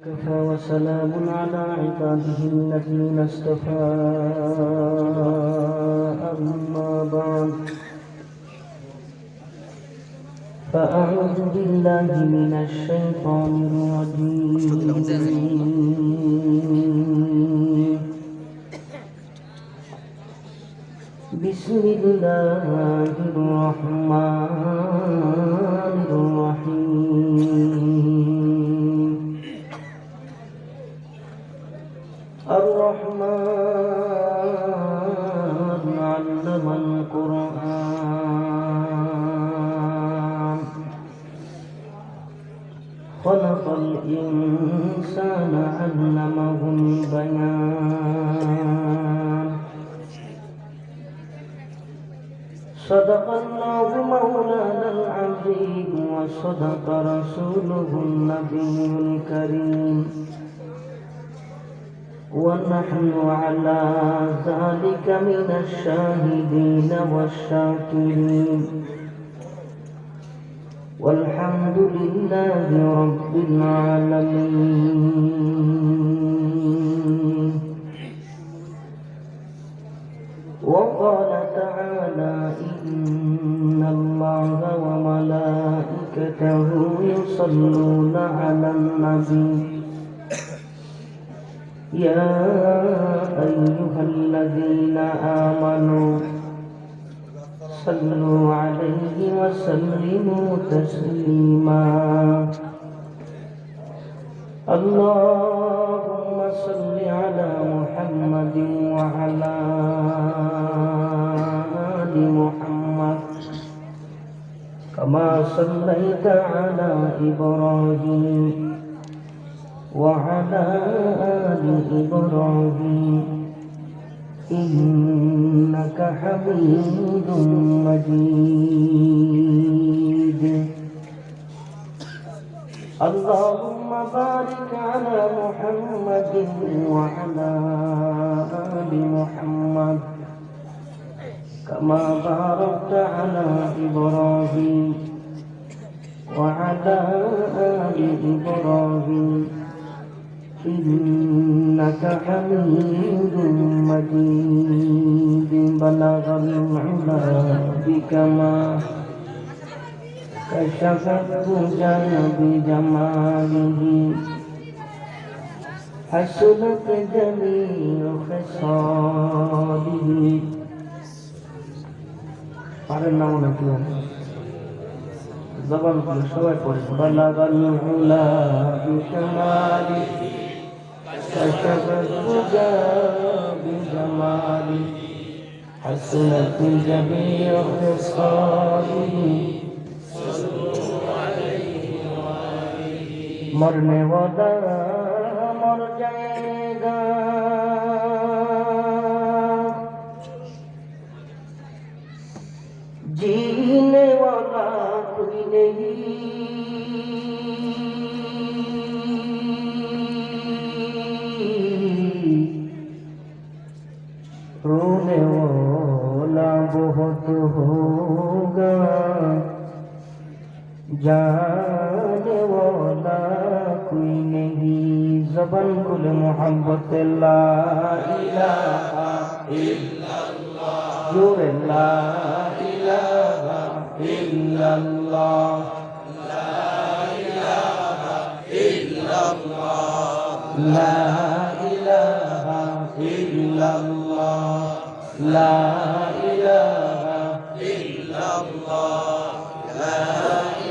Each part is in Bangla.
كفى وسلام على عباده الذين اصطفى أما بعد فأعوذ بالله من الشيطان الرجيم بسم الله الرحمن الرحيم الرحمن علم القرآن خلق الإنسان علمه البيان صدق الله مولانا العظيم وصدق رسوله النبي الكريم ونحن على ذلك من الشاهدين والشاكرين والحمد لله رب العالمين. وقال تعالى إن الله وملائكته يصلون على النبي يا أيها الذين آمنوا صلوا عليه وسلموا تسليما. اللهم صل على محمد وعلى آل محمد كما صليت على إبراهيم وعلى آل إبراهيم إنك حميد مجيد. اللهم بارك على محمد وعلى آل محمد كما باركت على إبراهيم وعلى آل إبراهيم إنك حميد مجيد. بلغ العلا بكمال كشف الدجى بجماله حسنت جميع خصاله. পারেন না মনে কি জবান খুলে সবাই পড়ে بلغ العلا بكماله كشف الدجى بجماله حسنت جميع خصاله. मरने वाला मर जाएगा जीने वाला कोई नहीं रोने वाला बहुत होगा जाने वाला कोई नहीं. ज़बान खुले मोहब्बत ला इलाहा इल्लल्लाह जोरे ला इलाहा इल्लल्लाह ला इलाहा इल्लल्लाह ला इलाहा इल्लल्लाह ला इलाहा इल्लल्लाह ला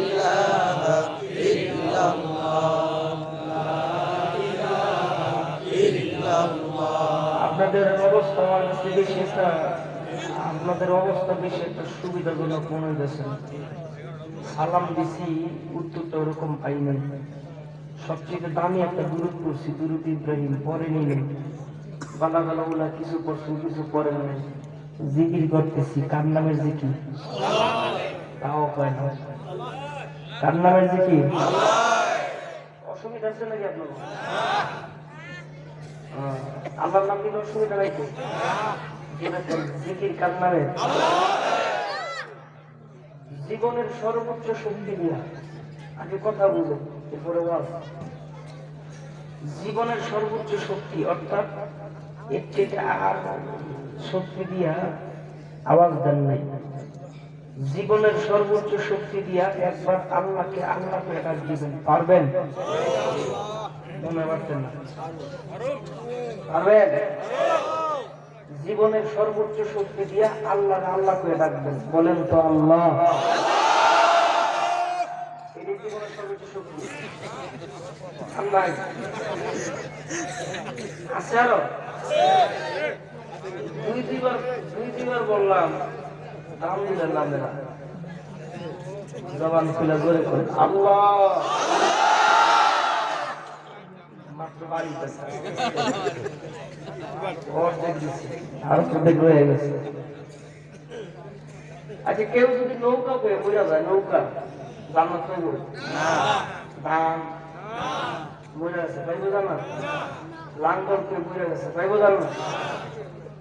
इलाहा इल्लल्लाह ला इलाहा ইল্লাল্লাহ। আপনাদের অবস্থা আমার কাছে বেশি একটা আপনাদের অবস্থা বেশি একটা সুবিধাজনক মনে হয়েছে। সালাম দিছি উত্তরটা ওরকম পাই নাই। সবচেয়ে দামি একটা দুরূদ পড়ছি, দুরূদ ইব্রাহিম পরে নিলেন। গালা গালা ওলা কিছু পড়ছেন কিছু পড়েন নাই। জিকির করতেছি, কার নামের জিকির? তাও পায় না। কার নামের জিকির? অসুবিধা আছে নাকি আপনার? আল্লাহর নাম দিলে অসুবিধা নাই তো? জিকির কার নামে? জীবনের সর্বোচ্চ শক্তি দিয়া আগে কথা বুঝো, এরপরে ওয়াজ। জীবনের সর্বোচ্চ শক্তি, অর্থাৎ এর থেকে আর শক্তি দিয়া আওয়াজ দেন নাই। জীবনের সর্বোচ্চ শক্তি দিয়া একবার আল্লাহকে ডাক দিবেন, পারবেন? মনে পারতেন না? পারবেন? জীবনের সর্বোচ্চ শক্তি দিয়া আল্লাহকে ডাকবেন, বলেন তো আল্লাহ। এটাই জীবনের সর্বোচ্চ শক্তি। আল্লাহ আছে আরো দুই দুইবার বললাম, দাম দিলেন না মেরা, জবান খুলে জোরে করে আল্লাহ। মাত্র বাড়িতে অর্ধেক দিচ্ছে, আর অর্ধেক রয়ে গেছে। আচ্ছা, কেউ যদি নৌকা পেয়ে বোঝা যায়, নৌকা জান্নাত পাইব না? ধান বোঝা গেছে, পাইব জান্নাত? লাঙ্গল কেউ বোঝা গেছে, পাইব জান্নাত?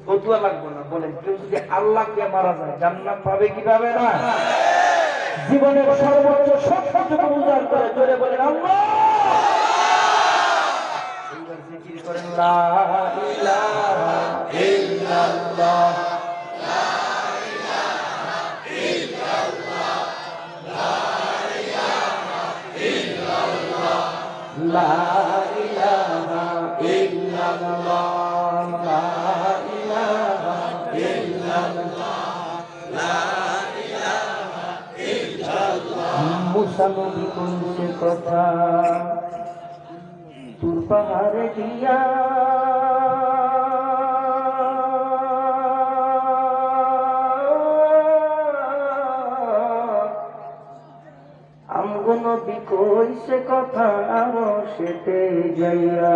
কতুয়া লাগবে না। বলেন, কেউ যদি আল্লাহকে মারা যায় জান্নাত পাবে কি পাবে না? জীবনের সর্বোচ্চ সত্যটুকু উজাড় করে জোরে বলেন আল্লাহ। এইবার জিকির করেন লা ইলাহা ইল্লাল্লাহ, লা ইলাহা ইল্লাল্লাহ, লা ইলাহা ইল্লাল্লাহ, লা ইলাহা ইল্লাল্লাহ, লা ইলাহা ইল্লাল্লাহ, লা ইলাহা ইল্লাল্লাহ। মুসা নবী কইছে কথা তুর পাহাড়ে গিয়া, আমগো নবী কইছে কথা আরো সেতে যাইয়া,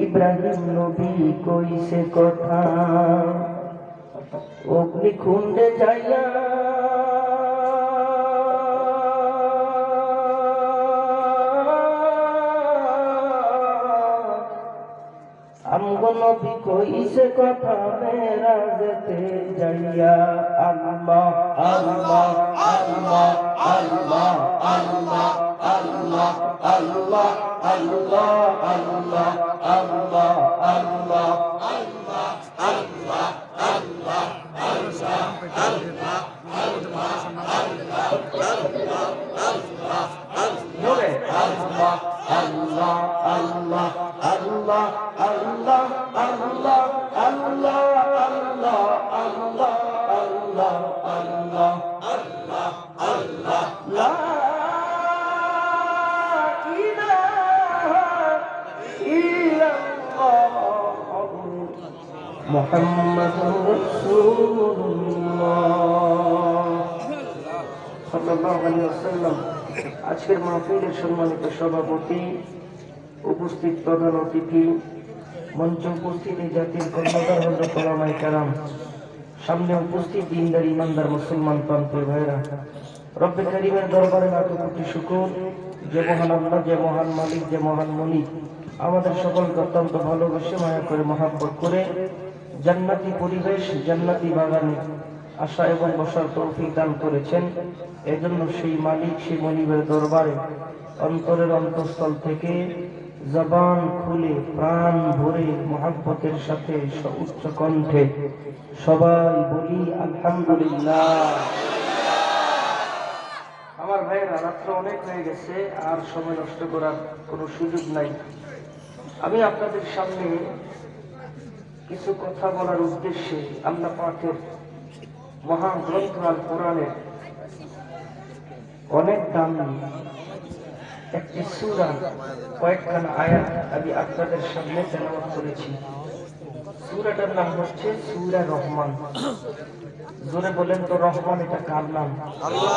ইব্রাহিম নবী কইছে কথা অগ্নিকুণ্ডে যাইয়া, আমগো নবী কইছে কথা মেরাজেতে যাইয়া। আল্লাহ আল্লাহ আল্লাহ আল্লাহ আল্লাহ আল্লাহ আল্লাহ আল্লাহ আল্লাহ আল্লাহ আল্লাহ আল্লাহ আল্লাহ আল্লাহ মুহাম্মাদুর রাসূলুল্লাহ সাল্লাল্লাহু আলাইহি ওয়াসাল্লাম। আজকের মাহফিলের সম্মানিত সভাপতি, উপস্থিত প্রধান অতিথি, মঞ্চে উপস্থিত এই জাতির কর্ণধার হযরত ওলামায়ে কেরাম, সামনে উপস্থিত দিনদার ইমানদার মুসলমান প্রান্তের ভাইরা, রব্বে কারীমের দরবারে লাখ কোটি শুকর যে মহান আল্লাহ, যে মহান মালিক, যে মহান মালিক আমাদের সকলকে অত্যন্ত ভালোবেসে মায়া করে মহাব্বত করে জান্নাতি পরিবেশ, জান্নাতি বাগানে আশা এবং বসার তৌফিক দান করেছেন। এজন্য সেই মালিক, সেই মনিবের দরবারে অন্তরের অন্তঃস্থল থেকে জবান খুলে প্রাণ ভরে মহাব্বতের সাথে উচ্চ কণ্ঠে সবাই বলি আলহামদুলিল্লাহ। আমার ভাইয়েরা, রাত্র অনেক হয়ে গেছে, আর সময় নষ্ট করার কোনো সুযোগ নাই। আমি আপনাদের সামনে কিছু কথা বলার উদ্দেশ্যে আল্লাহ পাকের মহান গ্রন্থ আল কোরআনের অনেক দামি একটি সূরা, কয়েকখানা আয়াত আমি আপনাদের সামনে তেলাওয়াত করেছি। সূরাটার নাম হচ্ছে সূরা রহমান। জোরে বলেন তো, রহমান এটা কার নাম? আল্লাহ।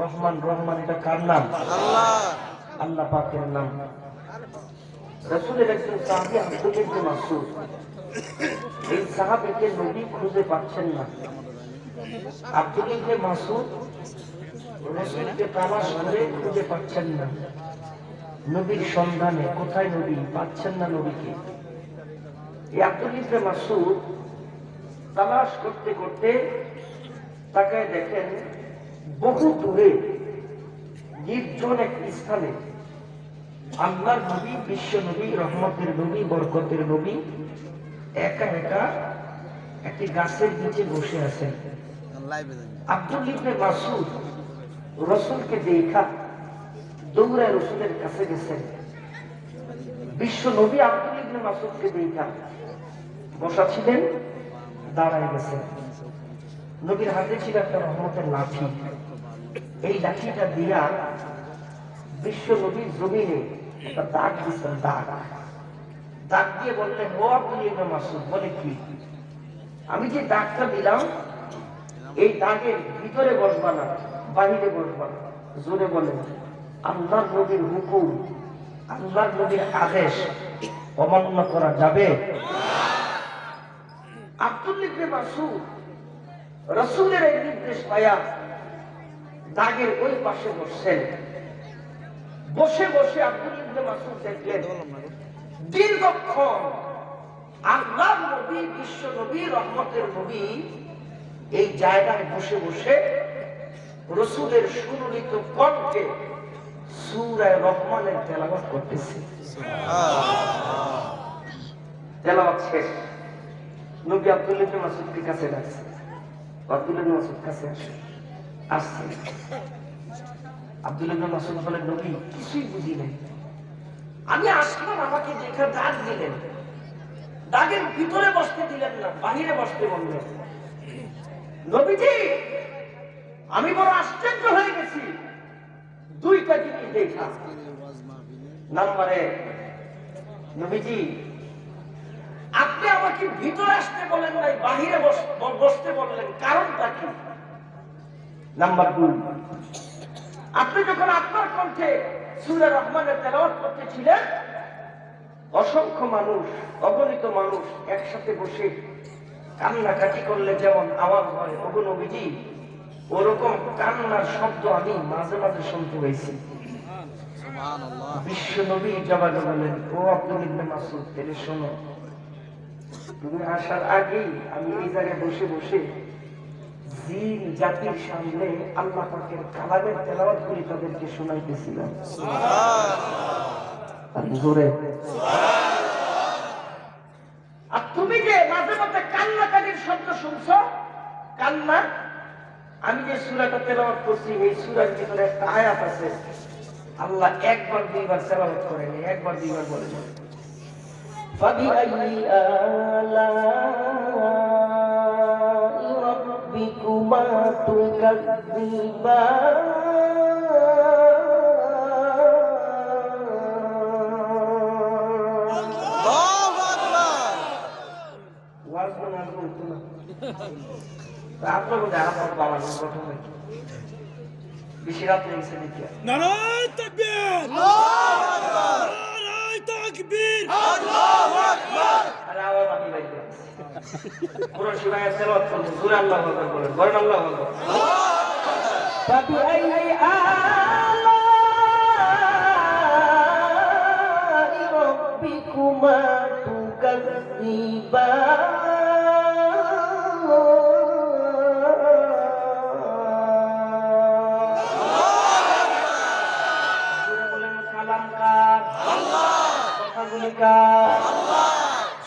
রহমান, রহমান এটা কার নাম? আল্লাহ। আল্লাহ পাকের নাম। রাসূলের একজন সাহাবী আব্দুল্লাহ ইবনে মাসউদ, এই সাহাবীকে নবী খুঁজে পাচ্ছেন না। আব্দুল্লাহ ইবনে মাসউদ রাসূলকে তালাশ করে খুঁজে পাচ্ছেন না, নবীর সন্ধানে কোথায় নবী, পাচ্ছেন না নবীকে। এই আব্দুল্লাহ ইবনে মাসউদ তালাশ করতে করতে তাকায় দেখেন বহু দূরে নির্জন এক স্থানে আল্লাহর নবী, বিশ্ব নবী, রহমতের নবী, বরকতের নবী একা একা একটি গাছের নিচে বসে আছেন। আব্দুল ইবনে মাসউদ রাসূলকে দেখা দৌড়ায় রাসূলের কাছে গেছেন। বিশ্ব নবী আব্দুল ইবনে মাসউদকে দেখা বসা ছিলেন, দাঁড়ায় গেছেন। নবীর হাতে ছিল একটা রহমতের লাঠি। এই লাঠিটা দিয়া বিশ্ব নবীর জমিনে একটা দাগ দিচ্ছেন, দাগ দিয়ে বললেন, ও আব্দুল ইবনে মাসউদ, বলে কি? আমি যে দাগটা দিলাম এই দাগের ভিতরে বসবা না, বাহিরে বসবা না। জোরে বলেন, আল্লাহর নবীর হুকুম, আল্লাহর নবীর আদেশ অমান্য করা যাবে? আব্দুল ইবনে মাসউদ রাসূলের এই নির্দেশ পায়া দাগের ওই পাশে বসছেন। বসে বসে আব্দুল ইবনে মাসউদ দেখলেন দীর্ঘক্ষণ আল্লাহর নবী, বিশ্ব নবী, রহমতের নবী এই জায়গায় বসে বসে রাসূলের সুললিত কণ্ঠে সূরা রহমানের তেলাওয়াত করতেছে। তেলাওয়াত শেষ, নবী আব্দুল ইবনে মাসউদকে কাছে ডাকছে। আব্দুল ইবনে মাসউদ কাছে আসছে। আব্দুল ইবনে মাসউদ বলেন, নবী কিছুই বুঝি নাই, আমি আসলাম, আমাকে দেখে দাগ দিলেন, দাগের ভিতরে বসতে দিলেন না, বাহিরে বসতে বললেন। নবীজি আমি বড় আশ্চর্য হয়ে গেছি দুইটা জিনিস দেখা। নম্বরে, নবীজি আপনি আমাকে ভিতরে আসতে বলেন নাই, বাহিরে বসতে বললেন, কারণটা কি? নাম্বার 2, আপনি যখন আপনার কণ্ঠে সূরা রহমানের তেলাওয়াত করতেছিলেন, অসংখ্য মানুষ, অগণিত মানুষ একসাথে বসে কান্নাকাটি করলে যেমন আওয়াজ হয়, ওগো নবীজি ওরকম কান্নার শব্দ আমি মাঝে মাঝে শুনতে পেয়েছি। বিশ্ব নবী জবাবে বলেন, ও আব্দুল ইবনে মাসউদ, তাহলে শোনো, তুমি আসার আগেই আমি এই জায়গায় বসে বসে জিন জাতির সামনে আল্লাহ পাকের কালামের তেলাওয়াত করে তাদেরকে শোনাইতেছিলাম। জোরে আর তুমি যে মাঝে মাঝে কান্নাকাটির শব্দ শুনছো, কান্না, আমি যে সূরাটা তেলাওয়াত করছি এই সূরার ভিতরে একটা আয়াত আছে, আল্লাহ একবার দুইবার তেলাওয়াত করেনি, একবার দুইবার বলেছেন, ফাবিআইয়ি আলাই রাব্বিকুমা তুকাযযিবান। আপনার মধ্যে আরাম বাবা গঠন হয়েছে, বেশি রাত লেগেছে দেখিয়া। নারায়ে তাকবীর, নারায়ে তাকবীর, আল্লাহু আকবার। আরে আওয়াজ আমি বাইরে পুরো শিবায় তেলাওয়াত করব, সূরা আল্লাহু আকবার বলেন, বলেন আল্লাহু আকবার। ফাবিআইয়ি আলাই রাব্বিকুমা তুকাযযিবান।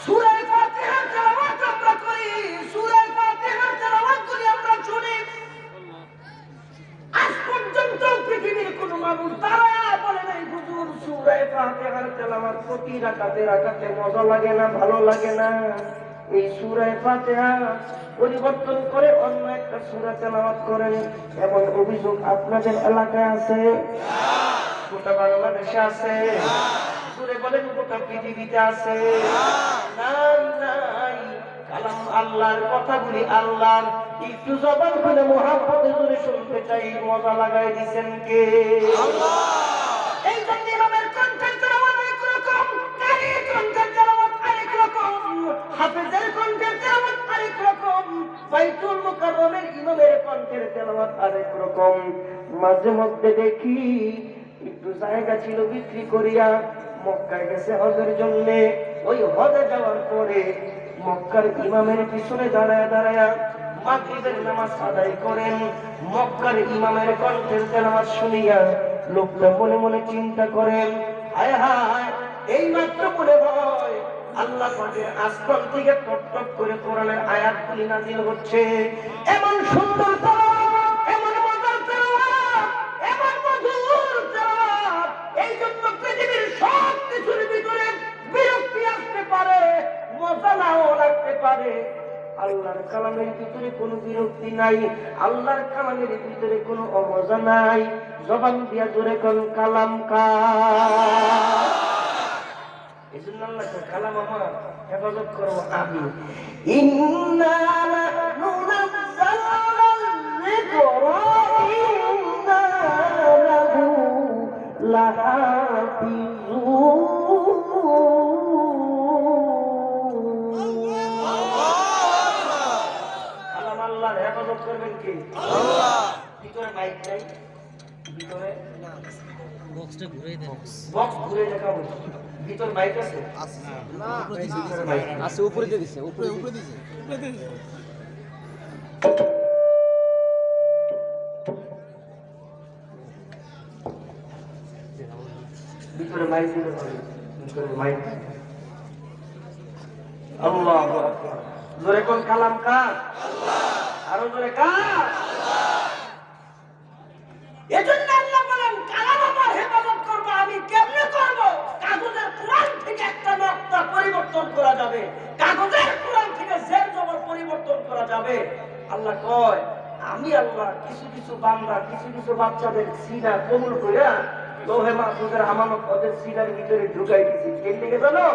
সূরা ফাতিহা তেলাওয়াত আমরা করি, সূরা ফাতিহা তেলাওয়াত করি আমরা শুনি। আজ পর্যন্ত পৃথিবীর কোন মানুষ দাঁড়ায়া বলে নাই, হুজুর সূরা ফাতিহার তেলাওয়াত প্রতি রাকাতে রাকাতে মজা লাগে না, ভালো লাগে না, এই সূরা ফাতিহা পরিবর্তন করে অন্য একটা সূরা তেলাওয়াত করেন, এমন অভিযোগ আপনাদের এলাকায় আছে? গোটা বাংলাদেশে আছে? বলেন গোটা পৃথিবীতে আছে? নাই, নাই। কালাম আল্লাহর, কথাগুলি আল্লাহর, একটু জবান খুলে মুহাব্বতে জোরে শুনতে চাই, মজা লাগাই দিবেন কে? আল্লাহ। এই জন্য ইমামের কণ্ঠের তেলাওয়াত একরকম, কারীর কণ্ঠের তেলাওয়াত আরেক রকম, হাফেজের কণ্ঠের তেলাওয়াত আরেক রকম, বাইতুল মুকাররমের ইমামের কণ্ঠের তেলাওয়াত আরেক রকম। মাঝে মধ্যে দেখি একটু জায়গা ছিল বিক্রি করিয়া মক্কায় গেছে হজের জন্য, ওই হজে যাওয়ার পরে মক্কার ইমামের পিছনে দাঁড়ায় দাঁড়ায় মাগরিবের নামাজ আদায় করেন। মক্কার ইমামের কণ্ঠের তেলাওয়াত শুনিয়া লোকটা মনে মনে চিন্তা করেন, হায় হায়, এই মাত্র মনে হয় আল্লাহ পাকের আসমান থেকে টপ টপ করে কোরআনের আয়াতগুলি নাযিল হচ্ছে। এমন সুন্দর তেলাওয়াত, এমন মজার তেলাওয়াত, এমন মধুর তেলাওয়াত, এই জন্য পৃথিবীর সব কিছুর ভিতরে বিরক্তি আসতে পারে, মজা নাও লাগতে পারে, আল্লাহর কালামের ভিতরে কোনো বিরক্তি নাই, আল্লাহর কালামের ভিতরে কোনো অমজা নাই। জবান দিয়া জোরে কোন কালাম কা, এই জন্য আল্লাহকে কালাম আমার হেফাজত করবো আমি। ইন্না নাহনু নাযালনাল যিকরা ইন্না লাহু লাহাফিজুন। কালাম আল্লাহর হেফাজত করবেন কি? আল্লাহ। ভিতরে মাইক নাই, ভিতরে বক্সটা ঘুরে দেন, বক্স ঘুরে দেখাবো। ভিতর মাইক আছে? না, ভিতরে মাইক আছে। উপরে দিয়ে দিছে, উপরে দিছে। ভিতরে মাইক দিলে হবে, ভিতরে মাইক। আল্লাহু আকবার। জোরে কোন কালাম কার? আল্লাহ। আরো জোরে কার? আল্লাহ। এজন্য আল্লাহ বলেন কালাম আমার হেফাজত করব আমি। কেমনে করব? কাগজের কোরআন থেকে একটা নকশা পরিবর্তন করা যাবে, কাগজের কোরআন থেকে জের জবর পরিবর্তন করা যাবে। আল্লাহ কয় আমি আল্লাহ কিছু কিছু বান্দা, কিছু কিছু বাচ্চাদের সিনা কবুল কইরা লোহে মাহফুজের আমানত ওদের সিনার ভিতরে ঢুকাই দিয়েছি। এর থেকে জানো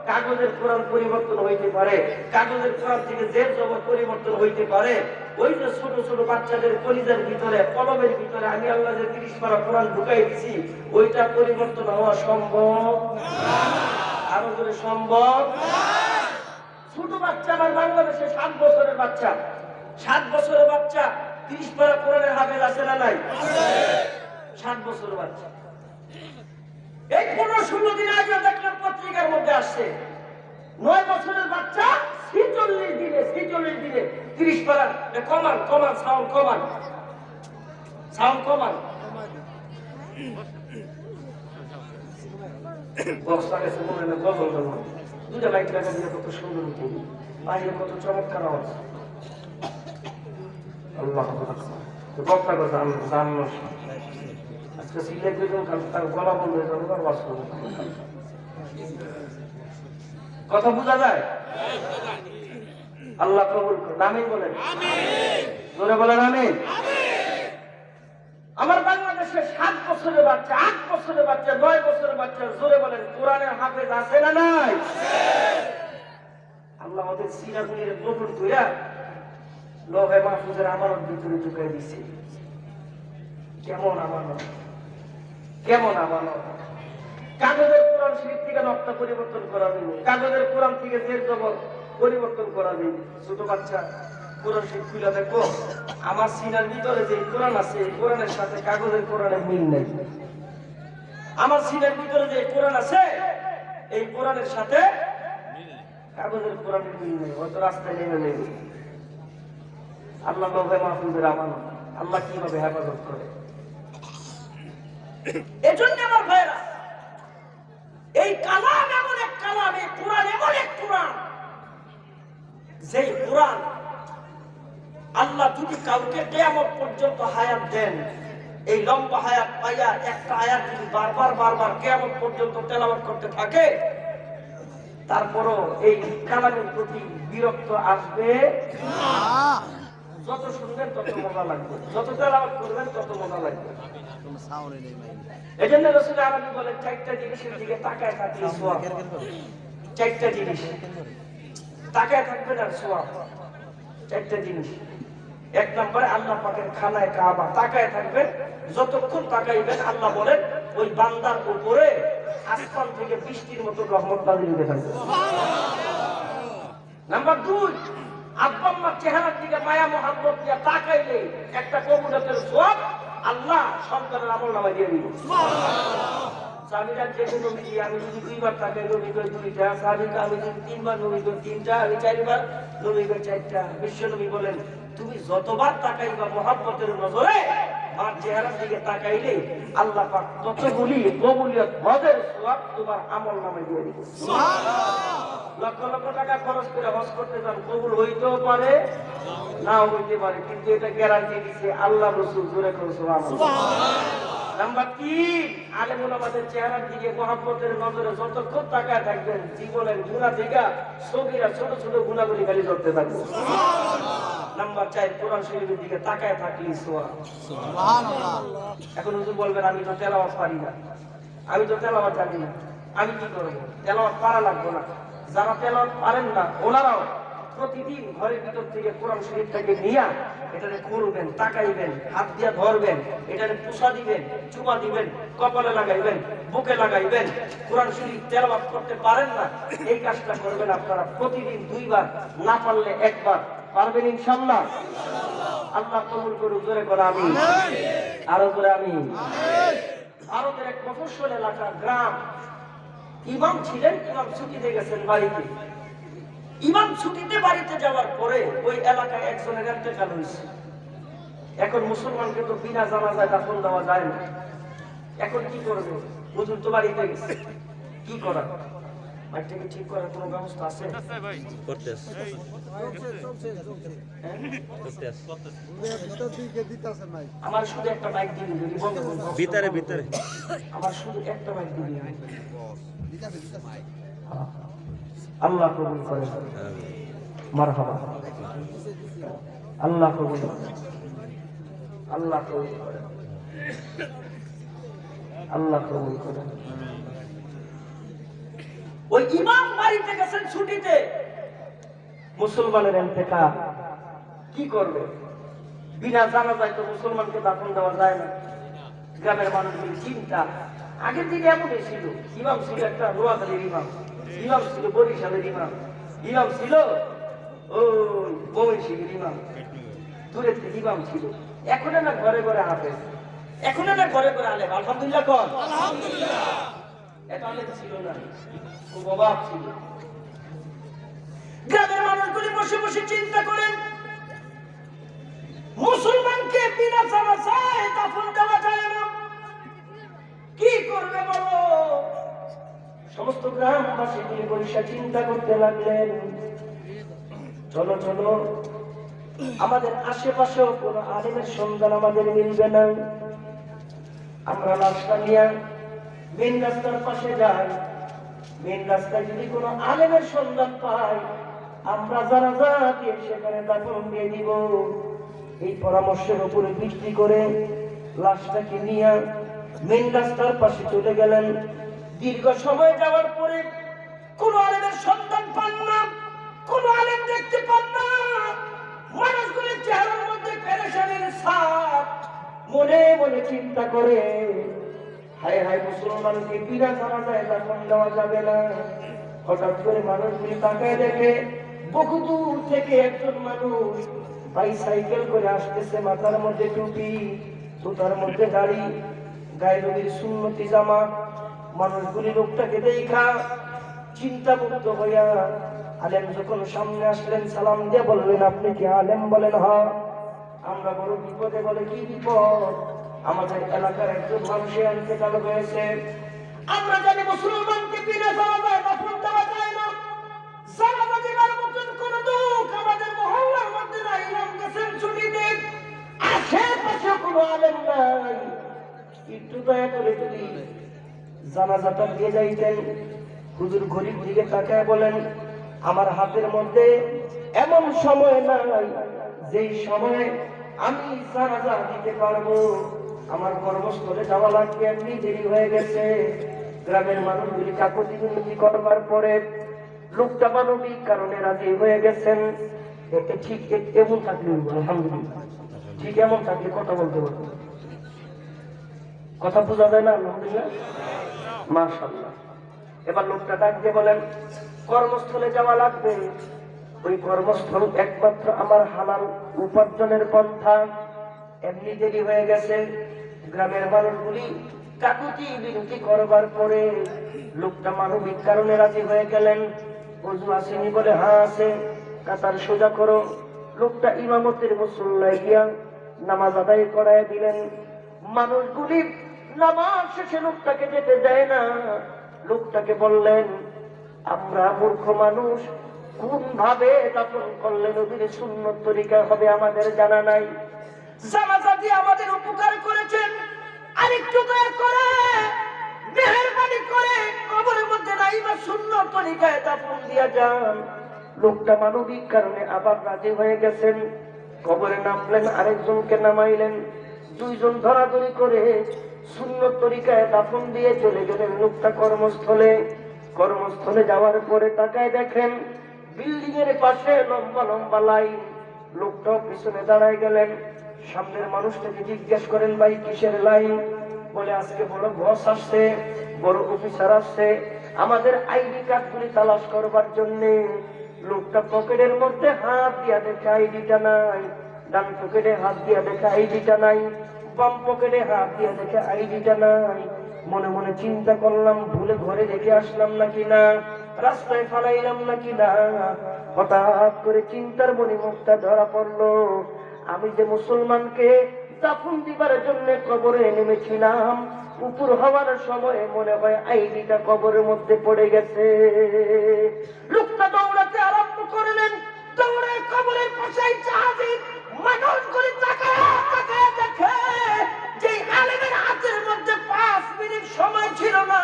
কাগজের কোরআন পরিবর্তন হইতে পারে, কাগজের কোরআন থেকে জের জবর পরিবর্তন হইতে পারে। ওই যে ছোট ছোট বাচ্চাদের কলিজার ভিতরে, কলমের ভিতরে আমি আল্লাহ যে 30 পারা কোরআন ঢুকাই দিছি, ওইটা পরিবর্তন হওয়া সম্ভব না। আরো করে সম্ভব না। ছোট বাচ্চা আমার বাংলাদেশে 7 বছরের বাচ্চা, 7 বছরের বাচ্চা 30 পারা কোরআনের হাফেজ আছে না নাই? আছে। 7 বছরের বাচ্চা। এই 15-16 দিন আগে দেখলাম পত্রিকার মধ্যে আসছে 9 বছরের বাচ্চা 46 দিনে 30 পারা। কমান কমান সাউন্ড কমান, সাউন্ড কমান। বক্সটা গেছে মনে না গজল গজল। দুটা লাইট লাগা দিয়ে কত সুন্দর হতো, বাইরে কত চমৎকার আওয়াজ। আল্লাহু আকবার। তো বক্তা কথা জানো আজকে সিলেট বেজন তার গলা বন্ধ হয়ে যাবে, আর ওয়াজ করবে। কথা বোঝা যায়? আল্লাহ কবুল করুন। আমিন বলেন। আমিন। জোরে বলেন আমিন। আমিন। আমার বাংলাদেশে 7 বছরের বাচ্চা, 8 বছরের বাচ্চা, 9 বছরের বাচ্চা, জোরে বলেন কোরআনের হাফেজ আছে না নাই? আছে। আল্লাহ আমাদের সিনাগুলির কবুল কইরা লোহে মাহফুজের আমানত ভিতরে ঢুকাই দিয়েছে। কেমন আমানত, কেমন আমানত। কাগজের কোরআন শরীফ থেকে নকশা পরিবর্তন করা যাবে, কাগজের কোরআন থেকে জের জবর পরিবর্তন করা যাবে। ছোট বাচ্চা কোরআন শরীফ খুলে দেখো, আমার সিনার ভিতরে যে কোরআন আছে, এই কোরআনের সাথে কাগজের কোরআনের মিল নেই। আমার সিনার ভিতরে যে কোরআন আছে, এই কোরআনের সাথে কাগজের কোরআনের মিল নেই। হয়তো রাস্তায় নেমে নেবে। আল্লাহ লোহে মাহফুজের আমানত, আল্লাহ কিভাবে হেফাজত করে। এজন্য আমার ভাইরা, এই কালাম এমন এক কালাম, এই কোরআন এমন এক কোরআন, যে কোরআন আল্লাহ যদি কাউকে কিয়ামত পর্যন্ত হায়াত দেন, এই লম্বা হায়াত পাইয়া একটা আয়াত যদি বারবার বারবার কিয়ামত পর্যন্ত তেলাওয়াত করতে থাকে, তারপরও এই কালামের প্রতি বিরক্ত আসবে না। যত শুনবেন তত মজা লাগবে, যত তেলাওয়াত করবেন তত মজা লাগবে। এজন্য রাসূল আরবি বলেন 4টা জিনিসের দিকে তাকায় থাকলে সওয়াব। 4টা জিনিস তাকায় থাকবেন আর সওয়াব। 4টা জিনিস। 1 নম্বরে আল্লাহ পাকের খানায় কাবা তাকায় থাকবেন, যতক্ষণ তাকাইবেন আল্লাহ বলেন ওই বান্দার উপরে আসমান থেকে বৃষ্টির মতো রহমত নাযিল হতে থাকবে। নাম্বার 2, আব্বা আম্মার চেহারার দিকে মায়া মোহাম্মত দিয়ে তাকাইলে একটা কবুতরের সওয়াব আল্লাহ সন্তানের আমলনামায় দিয়ে দিবে। সুবহানাল্লাহ। সাবিরা যে নবী, আমি যদি 2বার তাকাই নবী কই 2টা, সাবিকা আমি যদি 3বার নবী কই 3টা, আমি 4বার নবী কই 4টা। বিশ্ব নবী বলেন তুমি যতবার তাকাইবা মোহাম্মতের নজরে মার চেহারার দিকে তাকাইলে আল্লাহ পাক ততগুলি কবুলিয়ত হজের সওয়াব তোমার আমলনামায় দিয়ে দিবে। সুবহানাল্লাহ। লক্ষ লক্ষ টাকা খরচ করে হজ করতে যান, কবুল হইতেও পারে নাও হইতে পারে, কিন্তু এটা গ্যারান্টি দিচ্ছে আল্লাহ রাসূল। জোরে করে সুবহানাল্লাহ। নাম্বার 3, আলেম ওলামাদের চেহারার দিকে মহব্বতের নজরে যতক্ষণ তাকায় থাকবেন, জীবনের গুনাহ থেকে সগীরা ছোট ছোট গুনাহগুলি খালি ধরতে থাকবে। নাম্বার 4, কোরআন শরীফের দিকে তাকায় থাকলে সওয়াব। সুবহানাল্লাহ। এখন হুজুর বলবেন আমি তো তেলাওয়াত পারি না, আমি তো তেলাওয়াত জানি না, আমি কি করব? তেলাওয়াত পারা লাগবে না। যারা তেলাওয়াত পারেন না ওনারাও প্রতিদিন ঘরের ভিতর থেকে কোরআন শরীফটাকে নিয়ে এটারে করবেন, তাকাইবেন, হাত দিয়ে ধরবেন, এটারে পুষা দিবেন, চুমা দিবেন, কপালে লাগাইবেন, বুকে লাগাইবেন। কোরআন শরীফ তেলাওয়াত করতে পারেন না, এই কাজটা করবেন আপনারা প্রতিদিন 2 বার, না পারলে 1 বার। পারবেন ইনশাআল্লাহ? আল্লাহ কবুল করুক। জোরে করে আমিন। আরো জোরে আমিন। ভারতের এক মফস্বল এলাকা, গ্রাম, ইমাম ছিলেন, ইমাম ছুটিতে গেছেন বাড়িতে। ইমাম ছুটিতে বাড়িতে যাওয়ার পরে ওই এলাকায় একজনের ইন্তেকাল হয়েছে। এখন মুসলমানকে তো বিনা জানাজায় দাফন দেওয়া যায় না। এখন কি করবে? হুজুর তো বাড়িতে গেছে, কি করা? মাইকটাকে ঠিক করার কোনো ব্যবস্থা আছে? আমার শুধু একটা মাইক দিবি, ভিতরে ভিতরে আমার শুধু একটা মাইক দিবি। আল্লাহ কবুল করে। মারহাবা। আল্লাহ কবুল করে। আল্লাহ কবুল করে। আল্লাহ কবুল করে। ওই ইমাম বাড়িতে গেছেন ছুটিতে, মুসলমানের ইন্তেকাল, কি করবে? বিনা জানাজায় তো মুসলমানকে দাফন দেওয়া যায় না। গ্রামের মানুষগুলি চিন্তা, আগের দিকে এমনই ছিল। ইমাম ছিল একটা নোয়াখালীর ইমাম, ইমাম ছিল বরিশালের ইমাম, ইমাম ছিল ওই ময়মনসিংহের ইমাম, দূরের থেকে ইমাম ছিল। এখন না ঘরে ঘরে হাফেজ, এখন না ঘরে ঘরে আলেম। আলহামদুলিল্লাহ কর। আলহামদুলিল্লাহ। এটা আলেম ছিল না, খুব অভাব ছিল। গ্রামের মানুষগুলি বসে বসে চিন্তা করেন, মুসলমানকে বিনা জানাজায় দাফন দেওয়া যায় না, কি করবে বলো? সমস্ত গ্রামবাসী নিয়ে বসে চিন্তা করতে লাগলেন, চলো চলো, আমাদের আশেপাশেও কোন আলেমের সন্ধান আমাদের মিলবে না, আমরা লাশটা নিয়ে মেন রাস্তার পাশে যাই, মেন রাস্তায় যদি কোনো আলেমের সন্ধান পাই আমরা জানাজা দিয়ে সেখানে দাফন দিয়ে দিব। এই পরামর্শের উপরে ভিত্তি করে লাশটাকে নিয়ে মেন রাস্তার পাশে চলে গেলেন। দীর্ঘ সময় যাওয়ার পরে কোন আলেমের সন্ধান পান না, কোন আলেম দেখতে পান না। মানুষগুলির চেহারার মধ্যে পেরেশানির ছাপ, মনে মনে চিন্তা করে, হায় হায়, মুসলমানকে বিনা জানাজায় দাফন দেওয়া যাবে না। হঠাৎ করে মানুষগুলি তাকায় দেখে বহু দূর থেকে একজন মানুষ বাইসাইকেল করে আসতেছে, মাথার মধ্যে টুপি, জুতার মধ্যে দাড়ি, গায়ে নবীর সুন্নতি জামা। মানুষগুলি লোকটাকে দেখা চিন্তা মুক্ত হইয়া আলেম যখন সামনে আসলেন, সালাম দিয়ে বললেন, আপনি কি আলেম? বলেন হ্যাঁ। আমরা বড় বিপদে। বলে কি বিপদ? আমাদের এলাকার একজন মানুষের ইন্তেকাল হয়েছে, আমরা জানি মুসলমানকে বিনা জানাজায় দাফন দেওয়া যায় না, জানাজা দেওয়ার মতন কোন লোক আমাদের মহল্লার মধ্যে নাই, ইমাম গেছেন ছুটিতে, আশেপাশে কোনো আলেম নাই, একটু দয়া করে যদি জানাজাটা দিয়ে যাইতেন। হুজুর ঘড়ির দিকে তাকায় বলেন, আমার হাতের মধ্যে এমন সময় নাই যেই সময় আমি জানাজা দিতে পারবো, আমার কর্মস্থলে যাওয়া লাগবে, এমনি দেরি হয়ে গেছে। গ্রামের মানুষগুলি কাকুতি মিনতি করবার পরে লোকটা মানবিক কারণে রাজি হয়ে গেছেন। ঠিক এমন থাকলে, আলহামদুলিল্লাহ, ঠিক এমন থাকলে কথা বলতে পারবো, কথা বোঝা যায় না? আলহামদুলিল্লাহ, মাশাআল্লাহ। এবার লোকটা ডাক দিয়ে বলেন, কর্মস্থলে যাওয়া লাগবে, ওই কর্মস্থল একমাত্র আমার হালাল উপার্জনের পন্থা, এমনি দেরি হয়ে গেছে। গ্রামের মানুষগুলি কাকুতি বিনতি করবার পরে লোকটা মানবিক কারণে রাজি হয়ে গেলেন। ওযু আসেনি? বলে হ্যাঁ আছে। কাতার সোজা করো। লোকটা ইমামতের মুসল্লায় গিয়া নামাজ আদায় করায় দিলেন। মানুষগুলি নামাজ শেষে লোকটাকে যেতে দেয় না। লোকটাকে বললেন, আমরা মূর্খ মানুষ, কোন ভাবে দাফন করলে নবীর সুন্নত তরিকা হবে আমাদের জানা নাই। জানাজা দিয়ে আমাদের উপকার করেছেন, আরেকটু দয়া করে মেহেরবানি করে কবরের মধ্যে নাইবা সুন্নত তরিকায় দাফন দিয়া যান। লোকটা মানবিক কারণে আবার রাজি হয়ে গেছেন। কবরে নামলেন, আরেকজনকে নামাইলেন, দুইজন ধরাধরি করে সুন্নত তরিকায় দাফন দিয়ে চলে গেলেন লোকটা কর্মস্থলে। কর্মস্থলে যাওয়ার পরে তাকায় দেখেন বিল্ডিং এর পাশে লম্বা লম্বা লাইন। লোকটাও পিছনে দাঁড়ায় গেলেন। সামনের মানুষটাকে জিজ্ঞেস করেন, ভাই কিসের লাইন? বলে, আজকে বড় বস আসছে, বড় অফিসার আসছে, আমাদের আইডি কার্ড গুলি তালাশ করবার জন্য। লোকটা পকেটের মধ্যে হাত দিয়া দেখে আইডিটা নাই, ডান পকেটে হাত দিয়া দেখে আইডিটা নাই, বাম পকেটে হাত দিয়া দেখে আইডিটা নাই। মনে মনে চিন্তা করলাম, ভুলে ঘরে রেখে আসলাম নাকি না, রাস্তায় ফালাইলাম নাকি না। হঠাৎ করে চিন্তার মণিমুক্তা ধরা পড়লো, আমি যে মুসলমানকে দাফন দিবার জন্য কবরে নেমেছিলাম, উপর হওয়ার সময় মনে হয় আইডিটা কবরের মধ্যে পড়ে গেছে। লোকটা দৌড়াতে আরম্ভ করলেন, দৌড়ে কবরের পাশে জাহাজে মানুষগুলি তাকায় তাকায় দেখে যে আলেমের হাতের মধ্যে 5 মিনিট সময় ছিল না।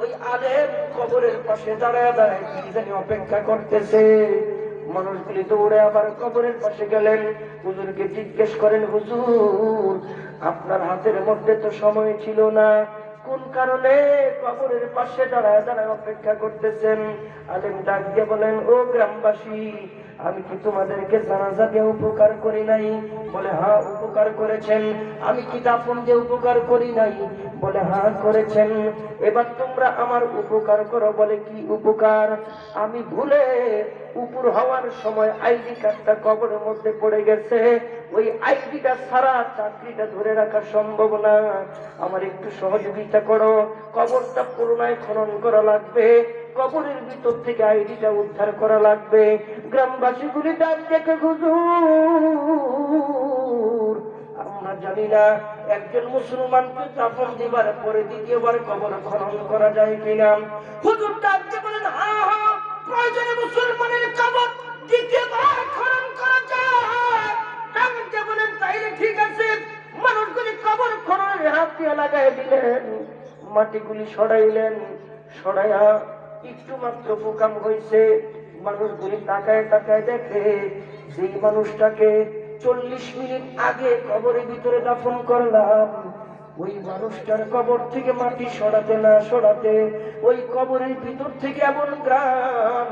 ওই আলেম কবরের পাশে দাঁড়ায় দাঁড়ায় কি জানি অপেক্ষা করতেছে। মানুষগুলি দৌড়ে আবার কবরের পাশে গেলেন, হুজুরকে জিজ্ঞেস করেন, হুজুর আপনার হাতের মধ্যে তো সময় ছিল না, কোন কারণে কবরের পাশে দাঁড়ায় দাঁড়ায় অপেক্ষা করতেছেন? আলেম ডাক দিয়ে বলেন, ও গ্রামবাসী, আমি কি তোমাদেরকে জানাজা দিয়ে উপকার করি নাই? বলে, হ্যাঁ উপকার করেছেন। আমি কি দাফন দিয়ে উপকার করি নাই? বলে, হ্যাঁ করেছেন। এবার তোমরা আমার উপকার করো। বলে, কি উপকার? আমি ভুলে উপর হওয়ার সময় আইডি কার্ডটা কবরের মধ্যে পড়ে গেছে, ওই আইডিটা ছাড়া চাকরিটা ধরে রাখা সম্ভব না, আমার একটু সহযোগিতা করো। কবরটা পুনরায় খনন করা লাগবে, কবরের ভিতর থেকে আইডিটা উদ্ধার করা লাগবে। গ্রামবাসীগুলি ডাক দেখে, হুজুর আমরা জানি না একজন মুসলমানকে দাফন দিবার পরে দ্বিতীয়বার কবর খনন করা যায় কিনা। হুজুর ডাক দিয়ে বলেন, হ্যাঁ হ্যাঁ, প্রয়োজনে মুসলমানের কবর দ্বিতীয়বার খনন করা যায়। ডাক দিয়ে বলেন, তাইলে ঠিক আছে। মানুষগুলি কবর খননের হাত দিয়ে লাগাই দিলেন, মাটিগুলি সরাইলেন, সরাইয়া একটু মাত্র প্রকাম হয়েছে। মানুষগুলি তাকায় তাকায় দেখে যেই মানুষটাকে 40 মিনিট আগে কবরের ভিতরে দাফন করলাম, ওই মানুষটার কবর থেকে মাটি সরাতে না সরাতে ওই কবরের ভিতর থেকে এমন গ্রাম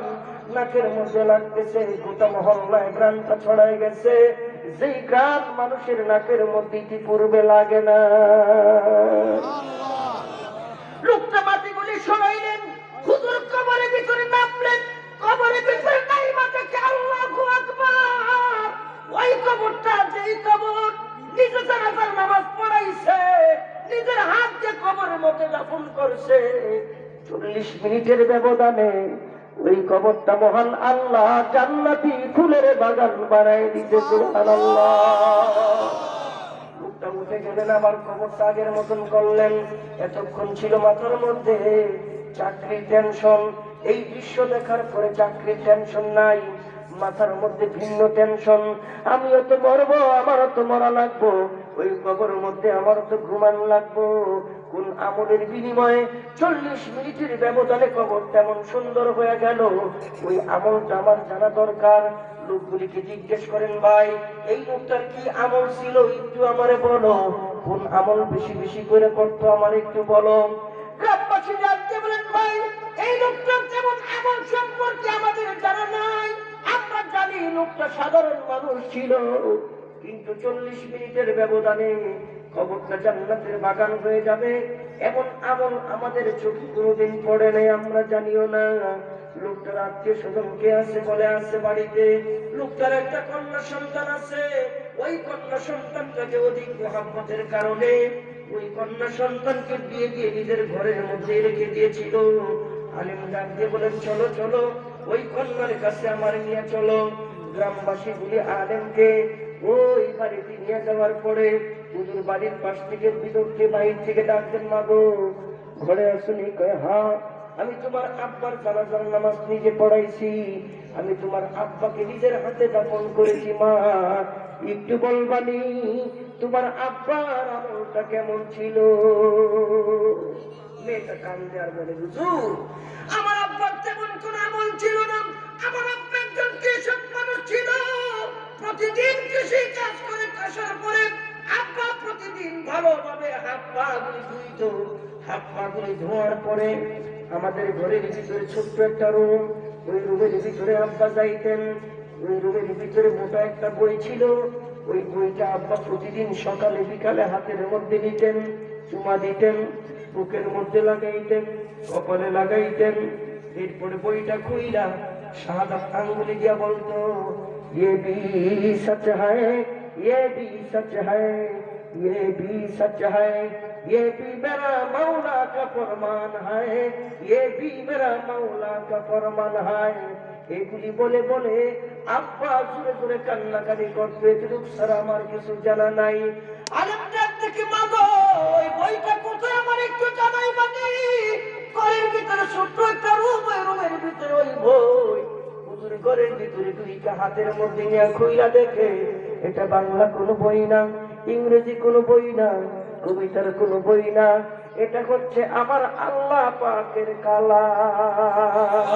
নাকের মধ্যে লাগতেছে, গোটা মহল্লায় গ্রামটা ছড়ায় গেছে, যেই গ্রাম মানুষের নাকের মধ্যে পূর্বে লাগে না। লোকটা মাটিগুলি সরাইলেন, হুজুর কবরের ভিতরে নামলেন, কবরের ভিতরে নাইমা দেখে আল্লাহু আকবার, ওই কবরটা যেই কবর নিজে জানাজার নামাজ পড়াইছে, নিজের হাত দিয়ে কবরের মধ্যে দাফন করছে, 40 মিনিটের ব্যবধানে ওই কবরটা মহান আল্লাহ জান্নাতি ফুলের বাগান বানায় দিতে। সুবহানাল্লাহ। লোকটা উঠে গেলেন, আবার কবরটা আগের মতন করলেন। এতক্ষণ ছিল মাথার মধ্যে চাকরির টেনশন, এই দৃশ্য দেখার পরে চাকরির টেনশন নাই, মাথার মধ্যে ভিন্ন টেনশন। আমিও তো মরবো, আমারও তো মরা লাগবো, ওই কবরের মধ্যে আমারও তো ঘুমানো লাগবো। কোন আমলের বিনিময়ে 40 মিনিটের ব্যবধানে কবর তেমন সুন্দর হয়ে গেল, ওই আমলটা আমার জানা দরকার। লোকগুলিকে জিজ্ঞেস করেন, ভাই এই লোকটার কি আমল ছিল একটু আমারে বলো, কোন আমল বেশি বেশি করে করতো আমার একটু বলো। গ্রামবাসী জানতে বলেন, ভাই এই লোকটার তেমন আমল সম্পর্কে আমাদের জানা নাই, আমরা জানি লোকটা সাধারণ মানুষ ছিল, কিন্তু 40 মিনিটের ব্যবধানে কবরটা জান্নাতের বাগান হয়ে যাবে এমন আমল আমাদের চোখে কোনোদিন পড়ে নাই, আমরা জানিও না। লোকটার আত্মীয় স্বজন কে আছে? বলে আছে বাড়িতে। লোকটার একটা কন্যা সন্তান আছে, ওই কন্যা সন্তানটাকে অধিক মহব্বতের কারণে ওই কন্যা সন্তানকে বিয়ে দিয়ে নিজের ঘরের মধ্যে রেখে দিয়েছিল। আলেম ডাক দিয়ে বলেন, চলো চলো ওই কন্যার কাছে আমার নিয়ে চলো। গ্রামবাসী গুলি আলেমকে ওই বাড়িতে নিয়ে যাওয়ার পরে হুজুর বাড়ির পাশ থেকে ভিতরকে বাহির থেকে ডাকতেন, মা গো ঘরে আসুনি? কয় হ্যাঁ, আমি তোমার আব্বার জানাজার নামাজ নিজে পড়াইছি, আমি তোমার আব্বাকে নিজের হাতে দাফন করেছি, মা একটু বলবানি তোমার আব্বার আমলটা কেমন ছিল? মেয়েটা কান্দে আর বলে, হুজুর আমার আব্বার তেমন কোন আমল ছিল না, আমার আব্বা একজন কৃষক মানুষ ছিল, প্রতিদিন কৃষি কাজ করে আসার পরে আব্বা প্রতিদিন ভালোভাবে হাত পা গুলি ধুইত, হাত পা গুলি ধোয়ার পরে আমাদের ঘরের ভিতরে ছোট্ট একটা রুম, ওই রুমের ভিতরে আব্বা যাইতেন, ওই রুমের ভিতরে মোটা একটা বই ছিল, ওই বইটা আব্বা প্রতিদিন সকালে বিকালে হাতের মধ্যে নিতেন, চুমা দিতেন, বুকের মধ্যে লাগাইতেন, কপালে লাগাইতেন, এরপরে বইটা খুইলা শাহাদাত আঙ্গুলি দিয়া বলতো, ये भी सच है, ये भी सच है, ये भी सच है, ये भी मेरा मौला का फरमान है, ये भी मेरा मौला का फरमान है। এগুলি বলে বলে আব্বা জোরে জোরে কান্নাকাটি করতে, এটুকু ছাড়া আমার কিছু জানা নাই। আলেমদের থেকে মাগো ওই বইটা কোথায় আমার একটু জানাই বানি? ঘরের ভিতরে ছোট্ট একটা রুম, ওই রুমের ভিতরে ওই বই, হুজুর ঘরের ভিতরে দুইটা হাতের মধ্যে নিয়ে খুইলা দেখে, এটা বাংলা কোনো বই না, ইংরেজি কোনো বই না, কবিতার কোনো বই না, এটা হচ্ছে আমার আল্লাহ পাকের কালাম।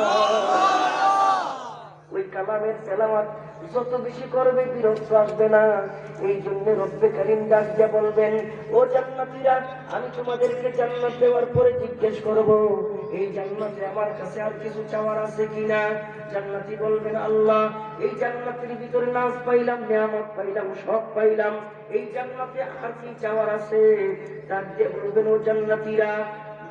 ওই কালামের তেলাওয়াত যত বেশি করবে বিরক্ত আসবে না। এই জন্য রব্বে কারীম ডাক দিয়ে বলবেন, ও জান্নাতীরা, আমি তোমাদেরকে জান্নাত দেওয়ার পরে জিজ্ঞেস করব, এই জান্নাতে আমার কাছে আর কিছু চাওয়ার আছে কিনা? জান্নাতী বলবেন, আল্লাহ এই জান্নাতের ভিতরে নাজ পাইলাম, নিয়ামত পাইলাম, সব পাইলাম, এই জান্নাতে আর কি চাওয়ার আছে? ডাক দিয়ে বলবেন, ও জান্নাতীরা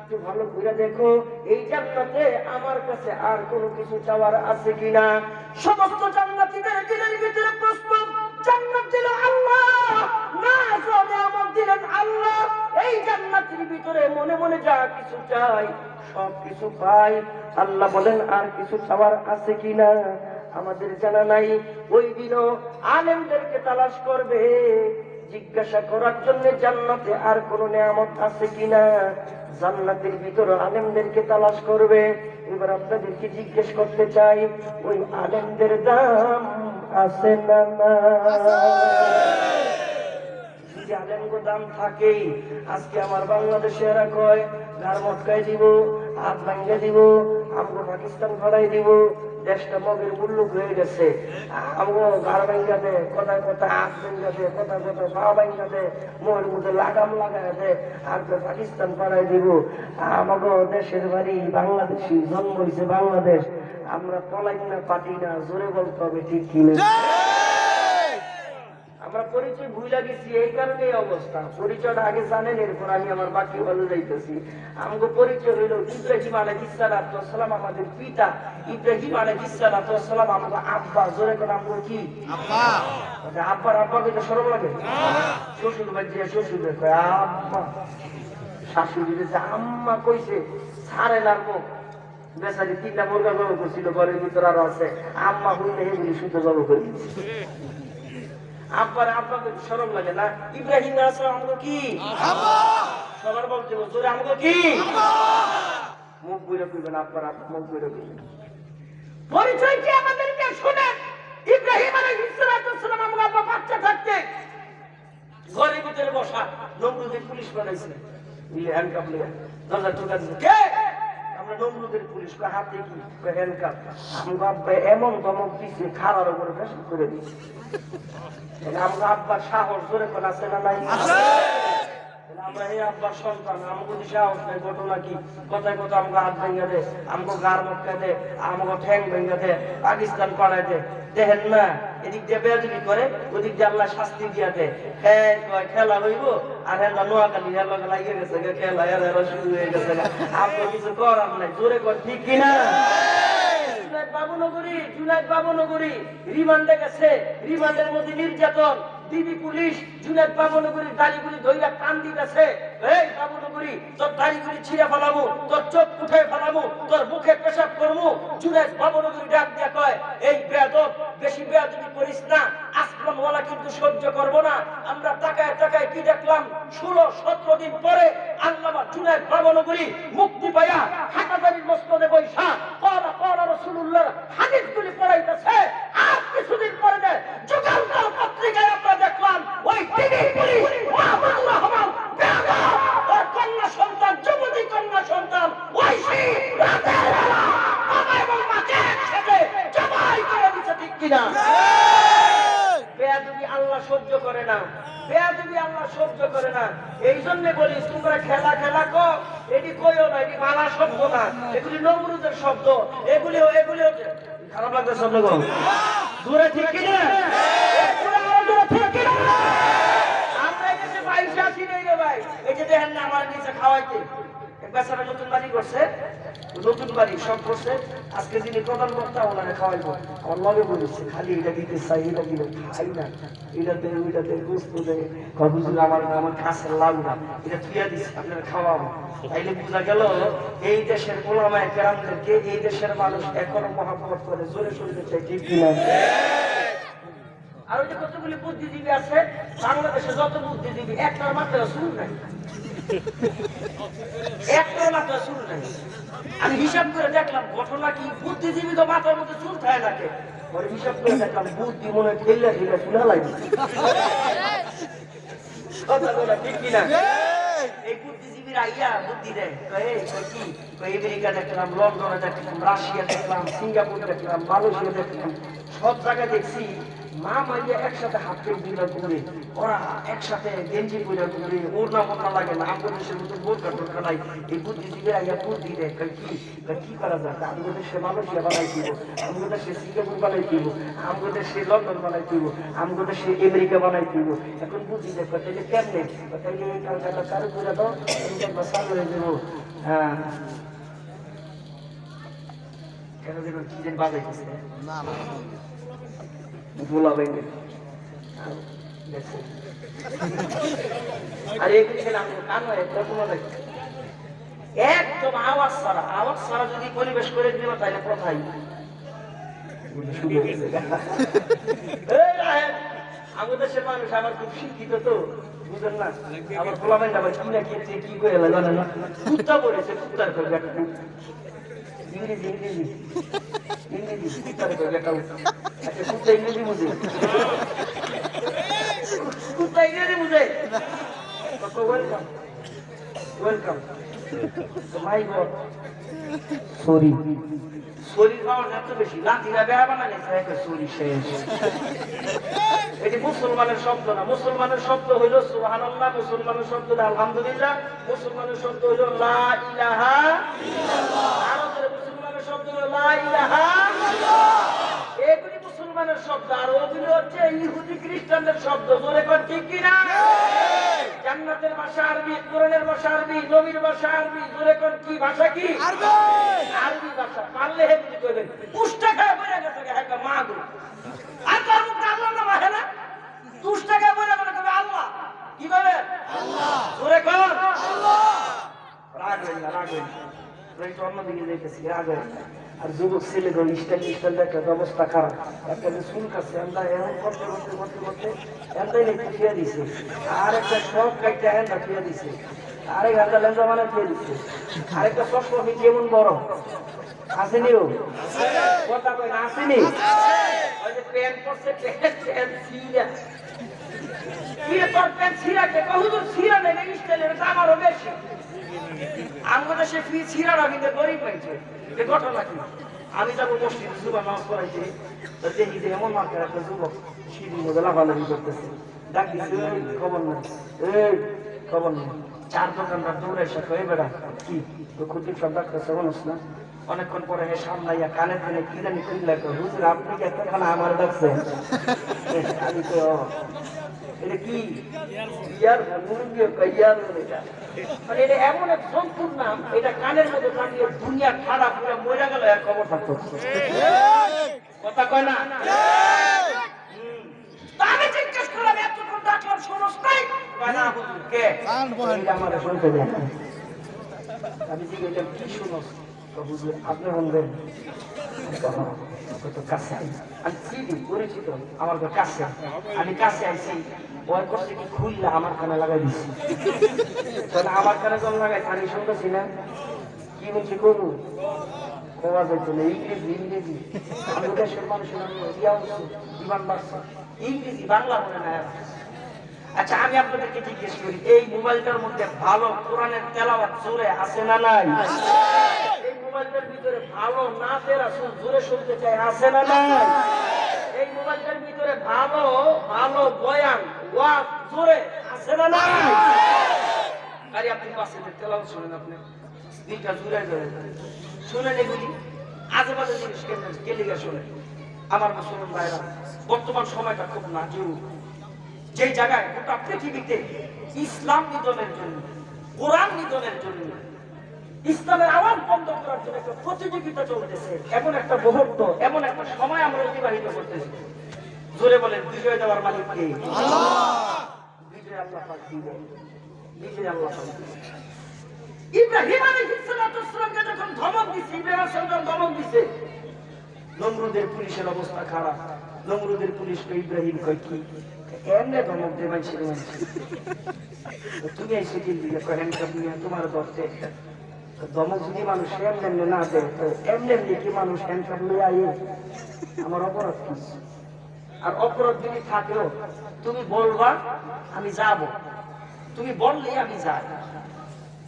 একটু ভালো করে দেখো, এই জান্নাতে আমার কাছে আর কোনো কিছু চাওয়ার আছে কিনা? সমস্ত জান্নাতীদের দিলের ভিতরে প্রশ্ন, জান্নাত দিল আল্লাহ, নাজ ও নিয়ামত দিলেন আল্লাহ, এই জান্নাতের ভিতরে মনে মনে যা কিছু চাই সব কিছু পাই। আল্লাহ বলেন, আর কিছু চাওয়ার আছে কিনা? আমাদের জানা নাই। ওই দিনও আলেমদেরকে তালাশ করবে, জিজ্ঞাসা করার জন্য জান্নাতে আর কোন নিয়ামত আছে কিনা। জান্নাতের ভিতরে আলেমদেরকে তালাশ করবে। এবার আপনাদেরকে জিজ্ঞেস করতে চাই, ওই আলেমদের দাম আছে না? যদি আলেমগো দাম থাকেই, আজকে আমার বাংলাদেশে এরা কয় গার মটকাই দিব, হাত ভাঙ্গে দিব, আমগো পাকিস্তান ভাড়াই দিব, দেশটা মগের মূল্য হয়ে গেছে, আমগো গার ভাঙ্গা দে, কথায় কথা হাত ভাঙ্গা দে, কথায় কথা পা ভাঙ্গা দে, মোহের মধ্যে লাগাম লাগাই দে, আর পাকিস্তান পাড়াই দিব। আমাগো দেশের বাড়ি বাংলাদেশি, জন্ম হয়েছে বাংলাদেশ, আমরা পলাই না পাটি না, জোরে বলতে হবে, ঠিক কিনা? আমরা পরিচয় ভুলে গেছি, এই কারণে এই অবস্থা। পরিচয়টা আগে জানেন, এরপর আমি আমার বাকি ভালো যাইতেছি। আমাকে পরিচয় হইল ইব্রাহিম আলাইহিস সালাম, আমাদের পিতা। ইব্রাহিম আলাইহিস সালাম আমাকে আব্বা। জোরে করে আমাকে কি আব্বা? আব্বার আব্বা কইতে শরম লাগে? শ্বশুর বাড়ি শ্বশুর কয় আব্বা, শাশুড়ি যে আম্মা কইছে ছাড়ে লাগবো। বেচারি 3টা মুরগা জব করছিল, ঘরের ভিতর আরো আছে, আম্মা হইলে এগুলি শুধু জব করে দিচ্ছে। আব্বার আব্বা শরম লাগে না? ইব্রাহিম আলাইহিস সালাম আমাকে কি আব্বা? সবার বলতে জোরে আমাকে কি আব্বা? মুখ বুইরা কইবেন আব্বার আব্বা, মুখ বুইরা কইবেন। পরিচয় কি আমাদেরকে শুনেন। ইব্রাহিম আলাইহিস সালাম আমাকে আব্বা বাচ্চা থাকতে ঘরের ভিতরে বসা, নমরুদের পুলিশ বানাইছে, নিলে হ্যান্ডকাপ নিয়ে দরজা ঠোকা দিছে। কে? আমরা নমরুদের পুলিশ। হাতে কি? হ্যান্ডকাপ। আমাকে আব্বা এমন ধমক দিছে, খাড়ার উপরে ফেসন করে দিছে। আমরা আব্বার সাহস জোরে কোন আছে না নাই? আমরা এই আব্বার সন্তান, আমাকে সাহস নাই। ঘটনা কি? কথায় কথা আমাকে হাত ভেঙে দে, আমাকে গার মটকা দে, আমাকে ঠ্যাং ভেঙে দে, পাকিস্তান পাড়ায় দে। দেখেন না, এদিক দিয়ে বেয়াদবি করে, ওদিক দিয়ে আল্লাহ শাস্তি দিয়া দে। হ্যাঁ খেলা হইব, আর হেলা নোয়াখালী হেলা লাগিয়ে গেছে খেলা, এরা শুরু হয়ে গেছে। আপনার কিছু করার নাই, জোরে কর, ঠিক কিনা? জুনাইদ বাবুনগরী রিমান্ডে গেছে, রিমান্ডের মধ্যে নির্যাতন, ডিবি পুলিশ জুনেদ বাবনগরীর দাড়িগুলি ধইরা কান দিতেছে, এই বাবনগরী তোর দাড়িগুলি ছিঁড়ে ফেলামু, তোর চোখ উঠে ফেলামু, তোর মুখে পেশাব করমু। জুনেদ বাবনগরী ডাক দিয়া কয়, এই বেয়াদব, বেশি বেয়াদবি করিস না, আসমানওয়ালা কিন্তু সহ্য করব না। আমরা তাকায় তাকায় কি দেখলাম, 16-17 দিন পরে আল্লামা জুনেদ বাবনগরী মুক্তি পাইয়া হাটাজারির মসনদে বৈশা ক্বালা রাসূলুল্লাহ হাদিসগুলি পড়াইতেছে। আর কিছুদিন পরে যুগান্তর পত্রিকায় আমরা দেখলাম ওই টিভি পুলিশ মাহমুদুর রহমান বেয়াদব ওর কন্যা সন্তান, যুবতী কন্যা সন্তান ঐশী রাতের বেলা বাবা এবং মাকে একসাথে জবাই করে দিচ্ছে, ঠিক কিনা? বেয়াদবি আল্লাহ সহ্য করে না, বেয়াদবি আল্লাহ সহ্য করে না। এই জন্য বলি তোমরা খেলা খেলা কো, এটি কইও না, এটি বালা শব্দ না, এগুলি নমরুদের শব্দ, এগুলি খারাপ লাগবে শব্দ গো দূরে, ঠিক কিনা? ঠিক কিনা? আমরা এই যে পয়সা চিনি রে ভাই, এই যে দেখেন না আমার নিচে খাওয়াইতে এক বেচারা নতুন বাড়ি করছে, নতুন বাড়ি সব করছে, আজকে যিনি প্রধান বক্তা ওনারে খাওয়াইবো, আমার লগে বলেছে খালি এটা দিতে চাই, এটা দিলে খাই না, এটাতে ওইটাতে গোস্ত দেয়, হুজুর আমার আমার কাছের লাউ না, এটা থুইয়া দিচ্ছে আপনারা খাওয়াবো। তাইলে বোঝা গেল এই দেশের ওলামায়ে কেরামদেরকে এই দেশের মানুষ এখনো মহব্বত করে, জোরে শুনতে চাই, ঠিক কিনা? আর ওই যে কতগুলি বুদ্ধিজীবী আছে বাংলাদেশে, যত বুদ্ধিজীবী একটার মাত্রা শুরু নাই, একটার মাত্রা শুরু নাই। আমি হিসাব করে দেখলাম ঘটনা কি, বুদ্ধিজীবী তো মাথার মধ্যে চুল খায় নাকে, পরে হিসাব করে দেখলাম বুদ্ধি মনে ঠেলে ঠেলে চুলা লাগে, ঠিক কিনা? এই বুদ্ধিজীবীরা ইয়া বুদ্ধি দেয়, কি আমেরিকা দেখলাম, লন্ডনে দেখলাম, রাশিয়া দেখলাম, সিঙ্গাপুর দেখলাম, মালয়েশিয়া দেখলাম, সব জায়গায় দেখছি মা মাইয়া একসাথে হাত পেয়ে বুড়া করে, ওরা একসাথে গেঞ্জি বুড়া করে, ওড়না মোড়না লাগে না, আমাদের দেশের মতো বোরকা টোরকা নাই। এই বুদ্ধিজীবীরা ইয়া বুদ্ধি দেয়, কি করা যায়, আমাদের দেশে মালয়েশিয়া বানাই দিব, আমাদের দেশে সিঙ্গাপুর বানাই দিব, আমাদের দেশে লন্ডন বানাই দিব, আমাদের দেশে আমেরিকা বানাই দিব। এখন বুদ্ধি দেয়, তাইলে কেমনে, তাইলে এই কালকাটা কারো করে দাও, চালু হয়ে যাবো। হ্যাঁ, কেন দেখুন কি যেন বাজাইতেছে ভোলা ভেঙে, আর একদম আওয়াজ ছাড়া, আওয়াজ ছাড়া যদি পরিবেশ করে দিব তাহলে কোথায় আমাদের দেশের মানুষ আমার খুব শিক্ষিত তো, বুঝেন না, আমার ভোলা ভেঙে আবার কি না কি করে জানে না, কুত্তা পড়েছে, কুত্তার করে ইংরেজি ইংরেজি ইংরেজি কুত্তার করে কুত্তা ইংরেজি বুঝে, কুত্তা ইংরেজি বুঝে। Welcome welcome my god, sorry sorry খাওয়ার এত বেশি লাঠিরা বেড়া বানাইছে, সরি শেষ। এটি মুসলমানের শব্দ না, মুসলমানের শব্দ হইল সুবহানাল্লাহ, মুসলমানের শব্দ আলহামদুলিল্লাহ, মুসলমানের শব্দ হইল লা ইলাহা ইল্লাল্লাহ, আরবের মুসলমানের শব্দ হইল লা ইলাহা ইল্লাল্লাহ। এগুলি মুসলমানের শব্দ, আর ওগুলি হচ্ছে ইহুদি খ্রিস্টানদের শব্দ। জোরে কোন ঠিক কিনা? জান্নাতের ভাষা আরবি, কোরআনের ভাষা আরবি, নবীর ভাষা আরবি। জোরে কোন কি ভাষা? কি আরবি, আরবি ভাষা। পারলে হেবি কইবেন পুষ্টা খায় বইরা গেছে একটা মাগো, আর তার মুখে আল্লাহ নাম আছে না, পুষ্টা খায় বইরা বলে কবে আল্লাহ, কি বলে আল্লাহ। জোরে কোন আল্লাহ। রাগ হইল না, রাগ হইল না, একটু অন্যদিকে যাইতেছি, রাগ হইল না। আর যুবক ছেলেগুলো স্টাইল একটা অবস্থা খারাপ, একটা চুল কাছে আমরা এমন করতে করতে করতে করতে এমনটাই একটু খেয়ে দিছে, আর একটা সব একটা হ্যান্ডা খেয়ে দিছে, আরেক হাজার লেঞ্জা মানে খেয়ে দিচ্ছে, আরেকটা চশমা কেমন বড় আসেনি, ও কথা কয় না আসেনি, ওই যে প্যান্ট পরছে, প্যান্ট ছিঁড়া, তোর প্যান্ট ছিঁড়াকে কহুদুর ছিঁড়া নেই স্টাইলের আমারও বেশি। আমাদের সে ফি ছিঁড়ারা কিন্তু গরিব হয়েছে। এ ঘটনা কি, আমি যাবো মসজিদে যুবা নামাজ পড়াইতে, দেখি যে এমন মার্কের একটা যুবক সিঁড়ির মধ্যে লাফালাফি করতেছে, ডাক দিচ্ছে খবর নেই, এই খবর নেই। চার দোকানদার দৌড়ে এসে কয়ে বেড়া কি তো খুঁটির সব ডাক্তার মানুষ না। অনেকক্ষণ পরে হে সামলাইয়া কানের কানে কি জানি খুঁজলে, হুজুর আপনি কি এতখানা আমার ডাকছেন? আমি তো এটা কি মানে এটা এমন এক জন্তুর নাম, এটা কানের মধ্যে কাটিয়ে দুনিয়া খারাপ পুরো মরে গেল এক খবর থাকতো। কথা কয় না? আমি জিজ্ঞেস করলাম এত কয় না হুজুর কে আমার শুনতে দেন আমি জিজ্ঞেস কি শুনো হুজুর আপনি বলবেন তো কাছে আমি চিনি পরিচিত আমার তো কাছে আমি কাছে আইছি ওই করতে কি খুললে আমার কানে লাগাই দিচ্ছি তাহলে আমার কানে যখন লাগাই আমি শুনতেছি না কি বলছি করবো কোয়া যাইতো না ইংরেজি ইংরেজি আমি দেশের মানুষের ইমান বাড়ছে ইংরেজি বাংলা বলে না। আচ্ছা আমি আপনাদেরকে জিজ্ঞেস করি এই মোবাইলটার মধ্যে ভালো কোরআনের তেলাওয়াত জোরে আছে না নাই? এই মোবাইলটার ভিতরে ভালো নাচের আসল জোরে শুনতে চাই আছে না নাই? এই মোবাইলটার ভিতরে ভালো ভালো বয়ান ওয়াজ জোরে আছে না নাই? আরে আপনি পাশে তেলাওয়াত শুনেন আপনি দিনটা জোরে জোরে শুনেন এগুলি আজেবাজে জিনিস কে লিখে শোনেন। আমার মুসলমান ভাইরা বর্তমান সময়টা খুব নাজুক যে জায়গায় গোটা পৃথিবীতে ইসলাম নিধনের জন্য কোরআন নিধনের জন্য ইসলামের আওয়াজ বন্ধ করার জন্য একটা প্রতিযোগিতা চলতেছে এমন একটা মুহূর্ত এমন একটা সময় আমরা অতিবাহিত করতেছি। জোরে বলেন বিজয় দেওয়ার মালিক কে? বিজয় আল্লাহ পাক দিবেন, বিজয় আল্লাহ পাক দিবেন। ইব্রাহিম আলাইহিস সালামকে যখন ধমক দিছে ইব্রাহিম সালাম ধমক দিছে নমরুদের পুলিশের অবস্থা খারাপ। নমরুদের পুলিশ কই ইব্রাহিম কই কি এমনে ধমক দে মাইছে তুমি এসে কি দিলে হ্যান্ডকাপ নিয়ে তোমার ধরতে ধমক যদি মানুষ এমনি না দেয় তো এমনি কি মানুষ হ্যান্ডকাপ নিয়ে আইয়ে আমার অপরাধ কি? আর অপরাধ যদি থাকেও তুমি বলবা আমি যাব, তুমি বললে আমি যাই,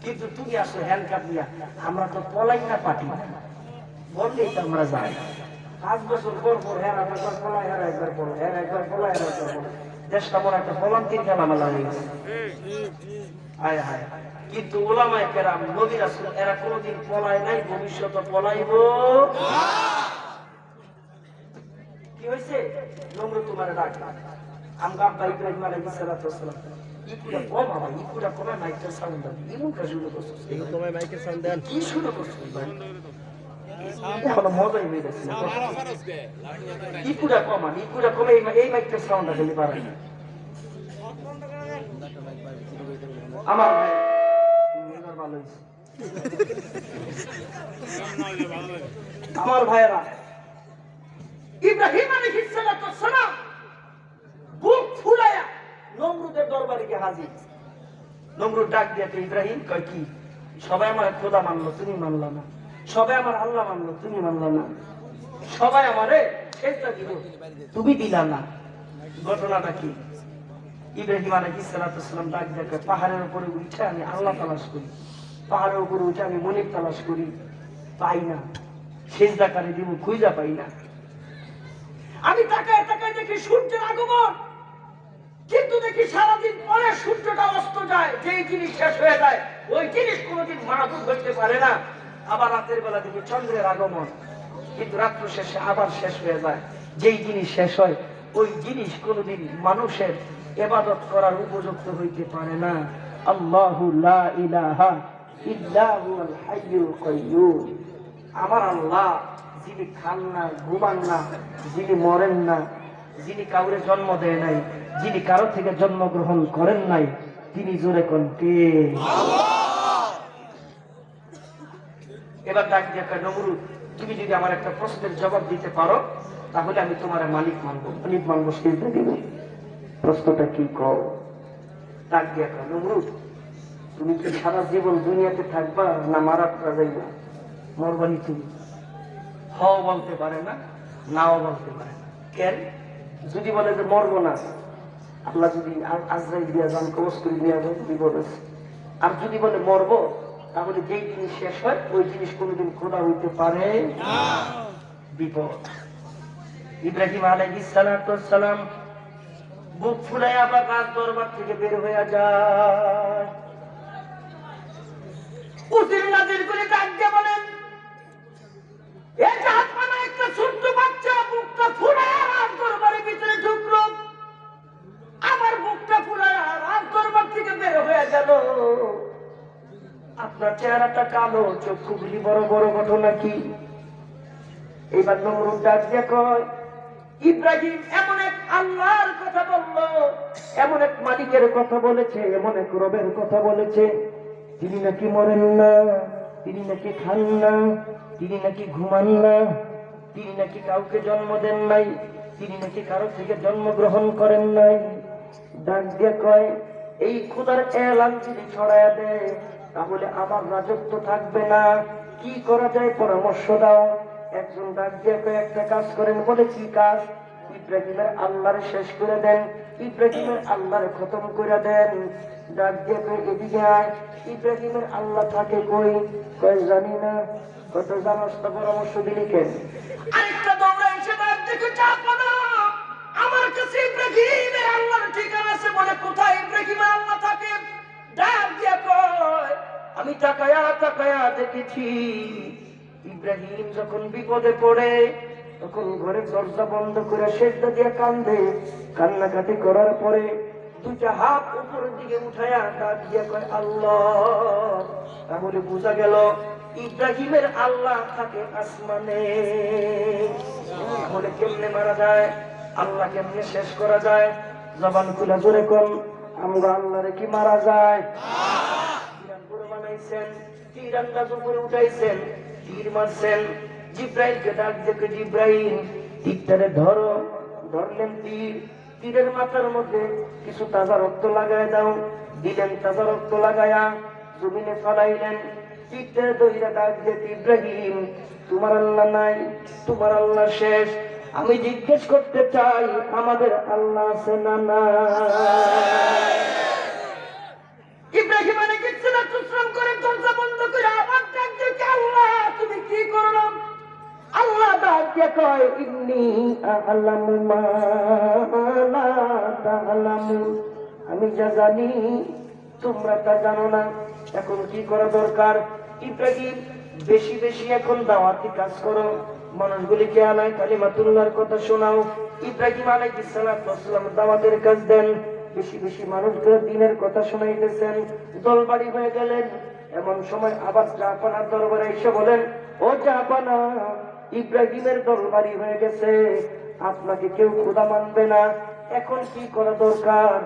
কিন্তু তুমি আসো হ্যান্ডকাপ নিয়ে আমরা তো পলাই না পাটি বললেই তো আমরা যাই। 5 বছর পর পর হেরা একবার পলাই হেরা একবার পলাই হেরা একবার পলাই হেরা একবার পলাই দেশটা মনে একটা ভলান্তির খেলামেলা হয়ে গেছে। হায় হায় কিন্তু ওলামায়ে কেরাম নবী রাসূল এরা কোনোদিন পলায় নাই, ভবিষ্যতে পলাইব। কি হয়েছে? নমরুদ তোমার ডাক আমগা আব্বা ইব্রাহিম আলাইহিস সালাম ইকুরা কম বাবা ইকুরা কমে মাইকের সাউন্ড দাও এমন কাজ শুরু করছো এই তোমার মাইকের সাউন্ড দেন কি শুরু করছো ভাই এখন মজাই হয়ে গেছে ইকুরা কমে এই মাইকের সাউন্ড খালি বাড়াই আমার ভাই ভালো হয়েছে আমার ভাইয়েরা ইব্রাহিম আলাইহিস সালাম বুক ফুলায়া নমরুদের দরবারে গিয়ে হাজির। নমরুদ ডাক দিয়ে ইব্রাহিম কয় কি সবাই আমার খোদা মানলো তুমি মানলা না, সবাই আমার আল্লাহ মানলো তুমি মানলা না, সবাই আমারে সেজদা দিল তুমি দিলা না, ঘটনাটা কি? ইব্রাহিম আলাইহিস সালাম ডাক দিয়ে পাহাড়ের উপরে উঠে আমি আল্লাহ তালাশ করি, পাহাড়ের উপরে উঠে আমি মনিব তালাশ করি, পাই না, সেজদাকারী দিব খুঁজা পাই না। আমি তাকায় তাকায় দেখি সূর্যের আগমন, কিন্তু দেখি সারাদিন পরে সূর্যটা অস্ত যায়, যেই জিনিস শেষ হয়ে যায় ওই জিনিস কোনোদিন মাহবুব হতে পারে না। আবার রাতের বেলা দেখি চন্দ্রের আগমন, কিন্তু রাত্র শেষে আবার শেষ হয়ে যায়, যেই জিনিস শেষ হয় ওই জিনিস কোনোদিন মানুষের ইবাদত করার উপযুক্ত হইতে পারে না। আল্লাহু লা ইলাহা ইল্লা হুয়াল হাইয়ুল কাইয়্যুম। আমার আল্লাহ যিনি খান না, ঘুমান না, যিনি মরেন না, যিনি কাউরে জন্ম দেয় নাই, যিনি কারো থেকে জন্মগ্রহণ করেন নাই, তিনি জোরে কোন কে? এবার ডাক দিয়ে নমরুদ তুমি যদি আমার একটা প্রশ্নের জবাব দিতে পারো তাহলে আমি তোমার মালিক মানবো, মালিক মানবো, সেজদা দিব। প্রশ্নটা কি কও? ডাক দিয়ে নমরুদ তুমি কি সারা জীবন দুনিয়াতে থাকবা না মারা যাইবা? মরবানি তুমি। হও বলতে পারে না, নাও বলতে পারে না। কেন? যদি বলে যে মরবো না, আল্লাহ যদি আজরাইল দিয়া যান কবজ করে দেওয়া যায় বিপদ আছে। আর যদি বলে মরবো তাহলে যেই জিনিস শেষ হয় ওই জিনিস কোনোদিন খোদা হইতে পারে না, বিপদ। ইব্রাহিম আলাইহিস সালাম বুক ফুলাই আবার রাজ দরবার থেকে বের হয়ে যায়। উজির নাজির করে ডাক দিয়ে বলেন এটা আপনারা একটা ছোট্ট বাচ্চা বুকটা ফুলায় রাজ দরবারের ভিতরে ঢুকলো, আমার বুকটা ফুলায় রাজ দরবার থেকে বের হয়ে গেল। আপনার চেহারাটা কালো, চক্ষুগুলি বড় বড়, ঘটনা কি? এবার নমরুদ ডাক দিয়ে কয় ইব্রাহিম এমন এক আল্লাহর কথা বললো, এমন এক মালিকের কথা বলেছে, এমন এক রবের কথা বলেছে, তিনি নাকি মরেন না, তিনি নাকি খান না, তিনি নাকি ঘুমান না, তিনি নাকি কাউকে জন্ম দেন নাই, তিনি নাকি কারো থেকে জন্মগ্রহণ করেন নাই। ডাক দিয়ে কয়, এই খোদার এলান যদি ছড়ায় দেয় তাহলে আমার রাজত্ব থাকবে না, কি করা যায় পরামর্শ দাও। একজন ডাক দিয়ে কয়, একটা কাজ করেন। বলে কি কাজ? ইব্রাহিমের আল্লাহরে শেষ করে দেন, ইব্রাহিমের আল্লাহরে খতম করে দেন। ডাক দিয়ে কয়, এদিকে আয়। ইব্রাহিমের আল্লাহ থাকে কই? কয় জানি না। কত জানাস তো, পরামর্শ দিলি কেন? আরেকটা দৌড়া এসে ডাক দেখে চাপো না, আমার কাছে ইব্রাহিমের আল্লাহর ঠিকানা আছে। বলে কোথায় ইব্রাহিমের আল্লাহ থাকে? ডাক দিয়ে কয়, আমি তাকায়া তাকায়া দেখেছি ইব্রাহিম যখন বিপদে পড়ে তখন ঘরের দরজা বন্ধ করে সেজদা দিয়ে কান্দে, কান্নাকাটি করার পরে দুইটা হাত উপরের দিকে উঠায়া ডাক দিয়ে কয় আল্লাহ। তাহলে বোঝা গেল ইব্রাহিমের আল্লাহ থাকে আসমানে। তাহলে কেমনে মারা যায়, আল্লাহ কেমনে শেষ করা যায়? জবান খুলে জোরে কোন, আমরা আল্লাহরে কি মারা যায়? বানাইছেন, তীর আন্দাজ উপরে উঠাইছেন, তীর মারছেন। জিব্রাইলকে ডাক দেখে, জিব্রাইল তীরটারে ধরো। ধরলেন তীর, তীরের মাথার মধ্যে কিছু তাজা রক্ত লাগায় দাও। দিলেন তাজা রক্ত লাগায়া জমিনে ফলাইলেন। তীরটারে দইরা ডাক দেখে, ইব্রাহিম তোমার আল্লাহ নাই, তোমার আল্লাহ শেষ। আমি জিজ্ঞেস করতে চাই আমাদের আল্লাহ আছে না নাই? ইব্রাহিম আলাইহিস সালাম করে দরজা বন্ধ করে আবার ডাক দেখে, আল্লাহ তুমি কি করলাম? আল্লাহ ডাক দিয়ে কয়, ইন্নী আ'লামু মা লা তা'লামুন, আমি যা জানি তোমরা তা জানো না। এখন কি করা দরকার? ইব্রাহিম বেশি বেশি এখন দাওয়াতি কাজ করো, মানুষগুলিকে আনায় কালিমাতুল্লাহর কথা শোনাও। ইব্রাহিম আলাইহিস সালাম দাওয়াতের কাজ দেন, বেশি বেশি মানুষকে দ্বীনের কথা শোনাইতেছেন। দলবাড়ি হয়ে গেলেন। এমন সময় আবার জাপানার দরবারে এসে বলেন, ও জাপানা, ইব্রাহিমের দলবাড়ি হয়ে গেছে, আপনাকে কেউ খোদা মানবে না, এখন কি করা দরকার?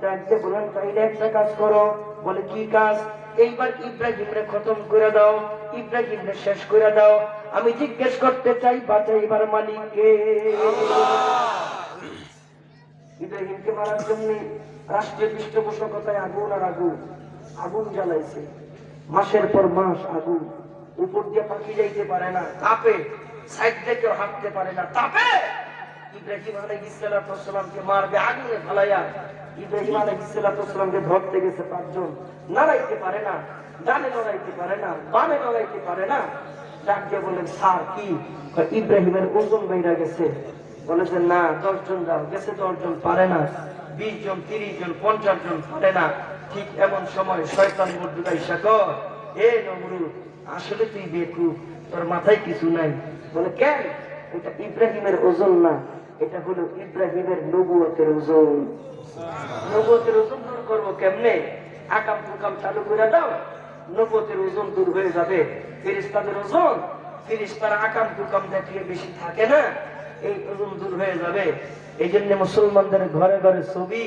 ডাকতে বলেন, তাইলে একটা কাজ করো। বলে কি কাজ? এইবার ইব্রাহিমরে খতম করে দাও, ইব্রাহিমরে শেষ করে দাও। আমি জিজ্ঞেস করতে চাই বাঁচাইবার মালিককে। ইব্রাহিমকে মারার জন্য রাষ্ট্রীয় পৃষ্ঠপোষকতায় আগুন আর আগুন, আগুন জ্বালাইছে, মাসের পর মাস আগুন। উপর দিয়ে পাখি যাইতে পারে না, তাপে। সাইড থেকে হাঁটতে পারে না, তাপে। ইব্রাহিম আলাইহিস সালামকে মারবে আগুনে ফেলাইয়া। ইব্রাহিম আলাইহিস সালামকে ধরতে গেছে 5 জন, নাড়াইতে পারে না, ডানে নড়াইতে পারে না, বামে নড়াইতে পারে না। ডাক দিয়ে বলেন, স্যার কি? ইব্রাহিমের ওজন বাইরা গেছে। বলেছে না, 10 জন যাও। গেছে 10 জন, পারে না। 20 জন, 30 জন, 50 জন, পারে না। ঠিক এমন সময় শয়তান মর্দুকা ঈশা কর, এ নমরুদ, আসলে তুই বেকুব, তোর মাথায় কিছু নাই। বলে কেন? এটা ইব্রাহিমের ওজন না, এটা হলো ইব্রাহিমের নবুয়তের ওজন। নবুয়তের ওজন দূর করবো কেমনে? আকাম কুকাম চালু করে দাও, নবুয়তের ওজন দূর হয়ে যাবে। ফেরেশতাদের ওজন, ফেরেশতারা আকাম কুকাম দেখলে বেশি থাকে না, এই ওজন দূর হয়ে যাবে। এই জন্য মুসলমানদের ঘরে ঘরে ছবি,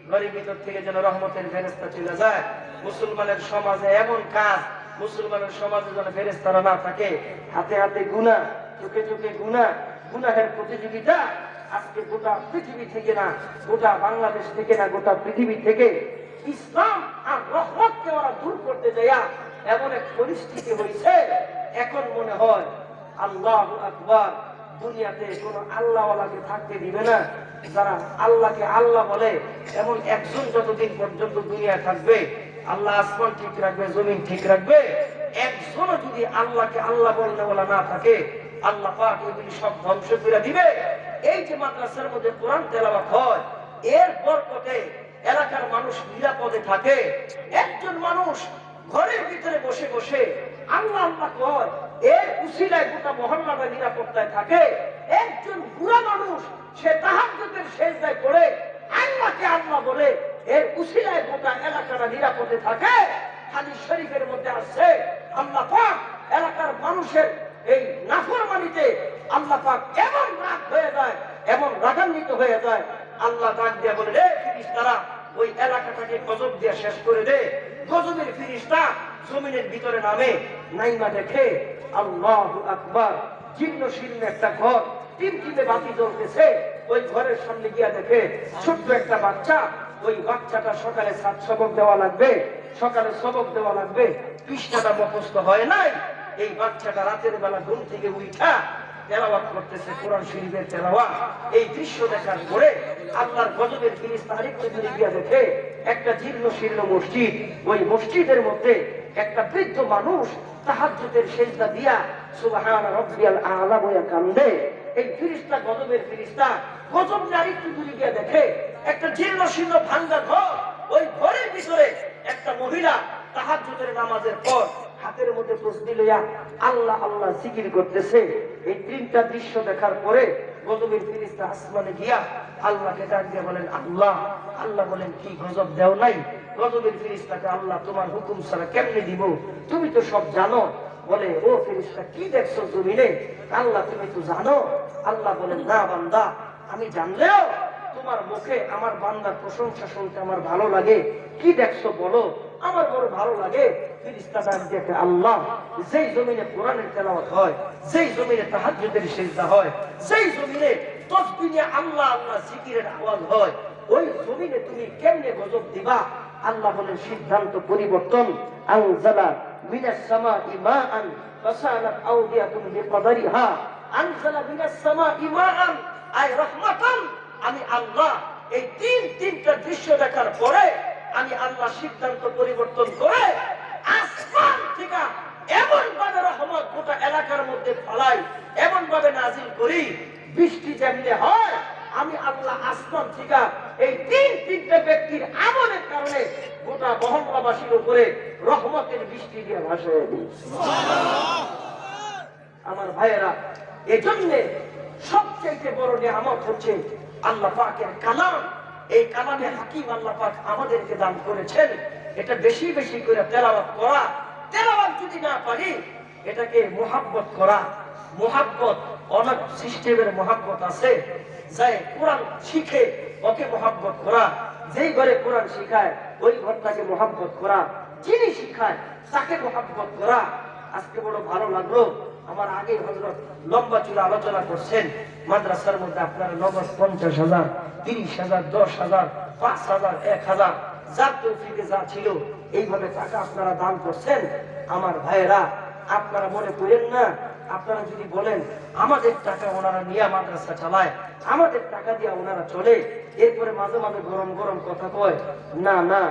ঘরের ভিতর থেকে যেন রহমতের ফেরেশতা চলে যায়। মুসলমানের সমাজে এমন কাজ, মুসলমানের সমাজে যেন ফেরেশতারা না থাকে। হাতে হাতে গুনাহ, চোখে চোখে গুনাহ, গুনাহের প্রতিযোগিতা। আজকে গোটা পৃথিবী থেকে না, গোটা বাংলাদেশ থেকে না, গোটা পৃথিবী থেকে ইসলাম আর রহমতকে ওরা দূর করতে যাইয়া এমন এক পরিস্থিতি হয়েছে, এখন মনে হয় আল্লাহু আকবার, দুনিয়াতে কোন আল্লাহওয়ালাকে থাকতে দিবে না। যারা আল্লাহকে আল্লাহ বলে এমন একজন যতদিন পর্যন্ত দুনিয়া থাকবে, আল্লাহ আসমান ঠিক রাখবে, জমিন ঠিক রাখবে, একজনও যদি আল্লাহকে আল্লাহ বলতে বলা না থাকে, আল্লাহ পাক এগুলি সব ধ্বংস করে দিবে। এই যে মাদ্রাসার মধ্যে কোরআন তেলাওয়াত হয়, এর বরকতে এলাকার মানুষ নিরাপদে থাকে। একজন মানুষ ঘরের ভিতরে বসে বসে আল্লাহ আল্লাহ কয়, এর উসিলায় গোটা মহল্লাটা নিরাপত্তায় থাকে। একজন বুড়া মানুষ সে তাহাজ্জুদের সিজদায় পড়ে আল্লাহকে আল্লাহ বলে, এর উসিলায় গোটা এলাকাটা নিরাপদে থাকে। হাদিস শরীফের মধ্যে আছে, আল্লাহ পাক এলাকার মানুষের এই নাফরমানিতে আল্লাহ পাক এমন রাগ হয়ে যায়, এমন রাগান্বিত হয়ে যায়, আল্লাহ ডাক দিয়ে বলে, রে ফেরেশতারা ওই এলাকাটাকে গজব দিয়ে শেষ করে দে। গজবের ফেরেশতা জমিনের ভিতরে নামে, নাইমা দেখে আল্লাহু আকবার, জীর্ণ শীর্ণ একটা ঘর, টিমটিমে বাতি জ্বলতেছে। ওই ঘরের সামনে গিয়া দেখে ছোট্ট একটা বাচ্চা। ওই বাচ্চাটা সকালে সবক দেওয়া লাগবে, সকালে সবক দেওয়া লাগবে, পৃষ্ঠাটা মুখস্থ হয় নাই। এই বাচ্চাটা রাতের বেলা ঘুম থেকে উঠা তেলাওয়াত করতেছে কোরআন শরীফের তেলাওয়াত। এই দৃশ্য দেখার পরে আল্লাহর গজবের ফেরেশতা আরেকটু দূরে গিয়া দেখে একটা জীর্ণ শীর্ণ মসজিদ। ওই মসজিদের মধ্যে একটা বৃদ্ধ মানুষ তাহাজ্জুদের সিজদা দিয়া সুবহান রাব্বিয়াল আ'লা বলে কান্দে। এই ফেরেশতা গজবের ফেরেশতা গজব আরেকটু দূরে গিয়া দেখে একটা জীর্ণ শীর্ণ ভাঙ্গা ঘর। ওই ঘরের ভিতরে একটা মহিলা তাহাজ্জুদের নামাজের পর হাতের মধ্যে তসবিহ লইয়া আল্লাহ আল্লাহ জিকির করতেছে। এই তিনটা দৃশ্য দেখার পরে গজবের ফেরেশতা আসমানে গিয়া আল্লাহকে ডাক দিয়ে বলেন, আল্লাহ। আল্লাহ বলেন, কি গজব দেও নাই? গজবের ফেরেশতাকে আল্লাহ তোমার হুকুম ছাড়া কেমনে দিব? তুমি তো সব জানো। বলে, ও ফেরেশতা, কি দেখছো জমিনে? আল্লাহ, তুমি তো জানো। আল্লাহ বলেন, না বান্দা, আমি জানলেও তোমার মুখে আমার বান্দার প্রশংসা শুনতে আমার ভালো লাগে। কি দেখছো বলো? আমার বড় ভালো লাগে। ফেরেশতা ডাক দিয়ে, আল্লাহ, যেই জমিনে কোরআনের তেলাওয়াত হয়, যেই জমিনে তাহাজ্জুদের সিজদা হয়, যেই জমিনে তাসবিহ নিয়ে আল্লাহ আল্লাহ জিকিরের আওয়াজ হয়, ওই জমিনে তুমি কেমনে গজব দিবা? আল্লাহ বলেন, সিদ্ধান্ত পরিবর্তন। আনজালা মিনাস সামাই মাআন ফাসালাত আওদিয়াতুন বিকদারিহা। আনজালা মিনাস সামাই মাআন আই রাহমাতান। আমি আল্লাহ এই তিনটা দৃশ্য দেখার পরে আমি আল্লাহ সিদ্ধান্ত পরিবর্তন করে আসমান থেকে এমন ভাবে রহমত গোটা এলাকার মধ্যে ফলাই, এমন ভাবে নাজিল করি, বৃষ্টি যেমনি হয়, আমি আল্লাহ আসমান থেকে এই তিনটা ব্যক্তির আমলের কারণে গোটা মহল্লাবাসীর উপরে রহমতের বৃষ্টি দিয়ে ভাসায় দিই। আমার ভাইয়েরা, এজন্যে সবচেয়ে বড় নিয়ামত হচ্ছে আল্লাহ পাকের কালাম। এই কালামে হাকিম আল্লাহ পাক আমাদেরকে দান করেছেন। এটা বেশি বেশি করে তেলাওয়াত করা। তেলাওয়াত যদি না পারি, এটাকে মুহাব্বত করা। মুহাব্বত অনেক সিস্টেমের মুহাব্বত আছে। যাই কোরআন শিখে ওকে মুহাব্বত করা, যেই ঘরে কোরআন শিখায় ওই ঘরটাকে মুহাব্বত করা, যিনি শিখায় তাকে মুহাব্বত করা। আজকে বড় ভালো লাগলো, আমার আগে হযরত লম্বা চূড়া আলোচনা করছেন। মাদ্রাসার মধ্যে আপনারা নগদ 50,000, 30,000, 10,000, 5,000, 1,000 যার তৌফিকে যা ছিল এইভাবে টাকা আপনারা দান করছেন। আমার ভাইয়েরা, আপনারা মনে করেন না, আপনারা যদি বলেন আমাদের টাকা ওনারা নিয়ে মাদ্রাসা চালায়, আমাদের টাকা দিয়ে ওনারা চলে, এরপরে মাঝে মাঝে গরম গরম কথা কয়, না না,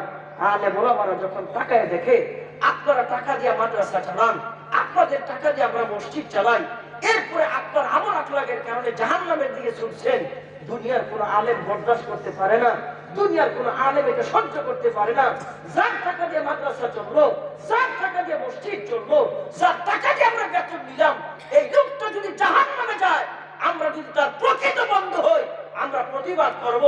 আলেম ওলামারা যখন টাকায় দেখে আপনারা টাকা দিয়ে মাদ্রাসা চালান, আপনাদের টাকা দিয়ে আমরা মসজিদ চালাই, এরপরে আপনার আমল আখলাকের কারণে জাহান্নামের দিকে ছুটছেন, দুনিয়ার কোন আলেম বরদাস্ত করতে পারে না, দুনিয়ার কোন আলেম এটা সহ্য করতে পারে না। যার টাকা দিয়ে মাদ্রাসা চললো, যার টাকা দিয়ে মসজিদ চললো, যার টাকা দিয়ে আমরা বেতন নিলাম, এই লোকটা যদি জাহান্নামে যায়, আমরা যদি তার প্রকৃত বন্ধু হই, আমরা প্রতিবাদ করব,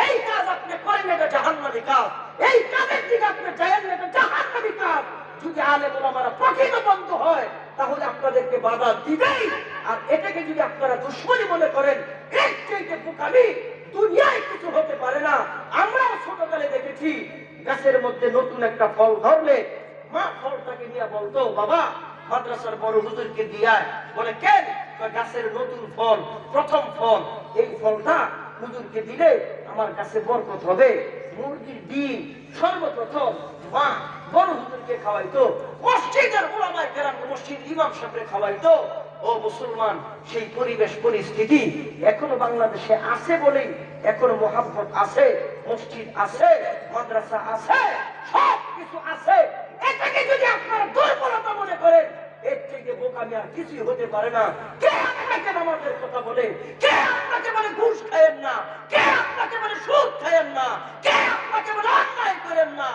এই কাজ আপনি করেন, এটা জাহান্নামী কাজ, এই কাজের দিকে আপনি যায়েন, এটা জাহান্নামী কাজ। যদি আলেম ওলামারা প্রকৃত বন্ধু হয়, তাহলে আপনাদেরকে বাধা দিবেই। আর এটাকে যদি আপনারা দুশ্মনী মনে করেন, এর চাইতে বোকামি দুনিয়ায় কিছু হতে পারে না। আমরাও ছোটকালে দেখেছি, গাছের মধ্যে নতুন একটা ফল ধরলে মা ফলটাকে নিয়ে বলতো, বাবা মাদ্রাসার বড় হুজুরকে দিয়া। বলে, কেন? গাছের নতুন ফল, প্রথম ফল, এই ফলটা হুজুরকে দিলে আমার কাছে বরকত হবে। মুরগির ডিম সর্বপ্রথম মা বড় হুজুরকে খাওয়াইতো, মসজিদের উলামায়ে কেরাম, মসজিদ ইমাম সাহেবকে খাওয়াইতো। ও মুসলমান, সেই পরিবেশ পরিস্থিতি এখনো বাংলাদেশে আছে বলেই এখনো মুহাব্বত আছে, মসজিদ আছে, মাদ্রাসা আছে, সব কিছু আছে। এটাকে যদি আপনারা দুর্বলতা মনে করেন, এর থেকে বোকামি আর কিছুই হতে পারে না। কে আপনাকে নামাজের কথা বলে? কে আপনাকে বলে ঘুষ খায়েন না? কে আপনাকে বলে সুদ খায়েন না? কে আপনাকে বলে অন্যায় করেন না?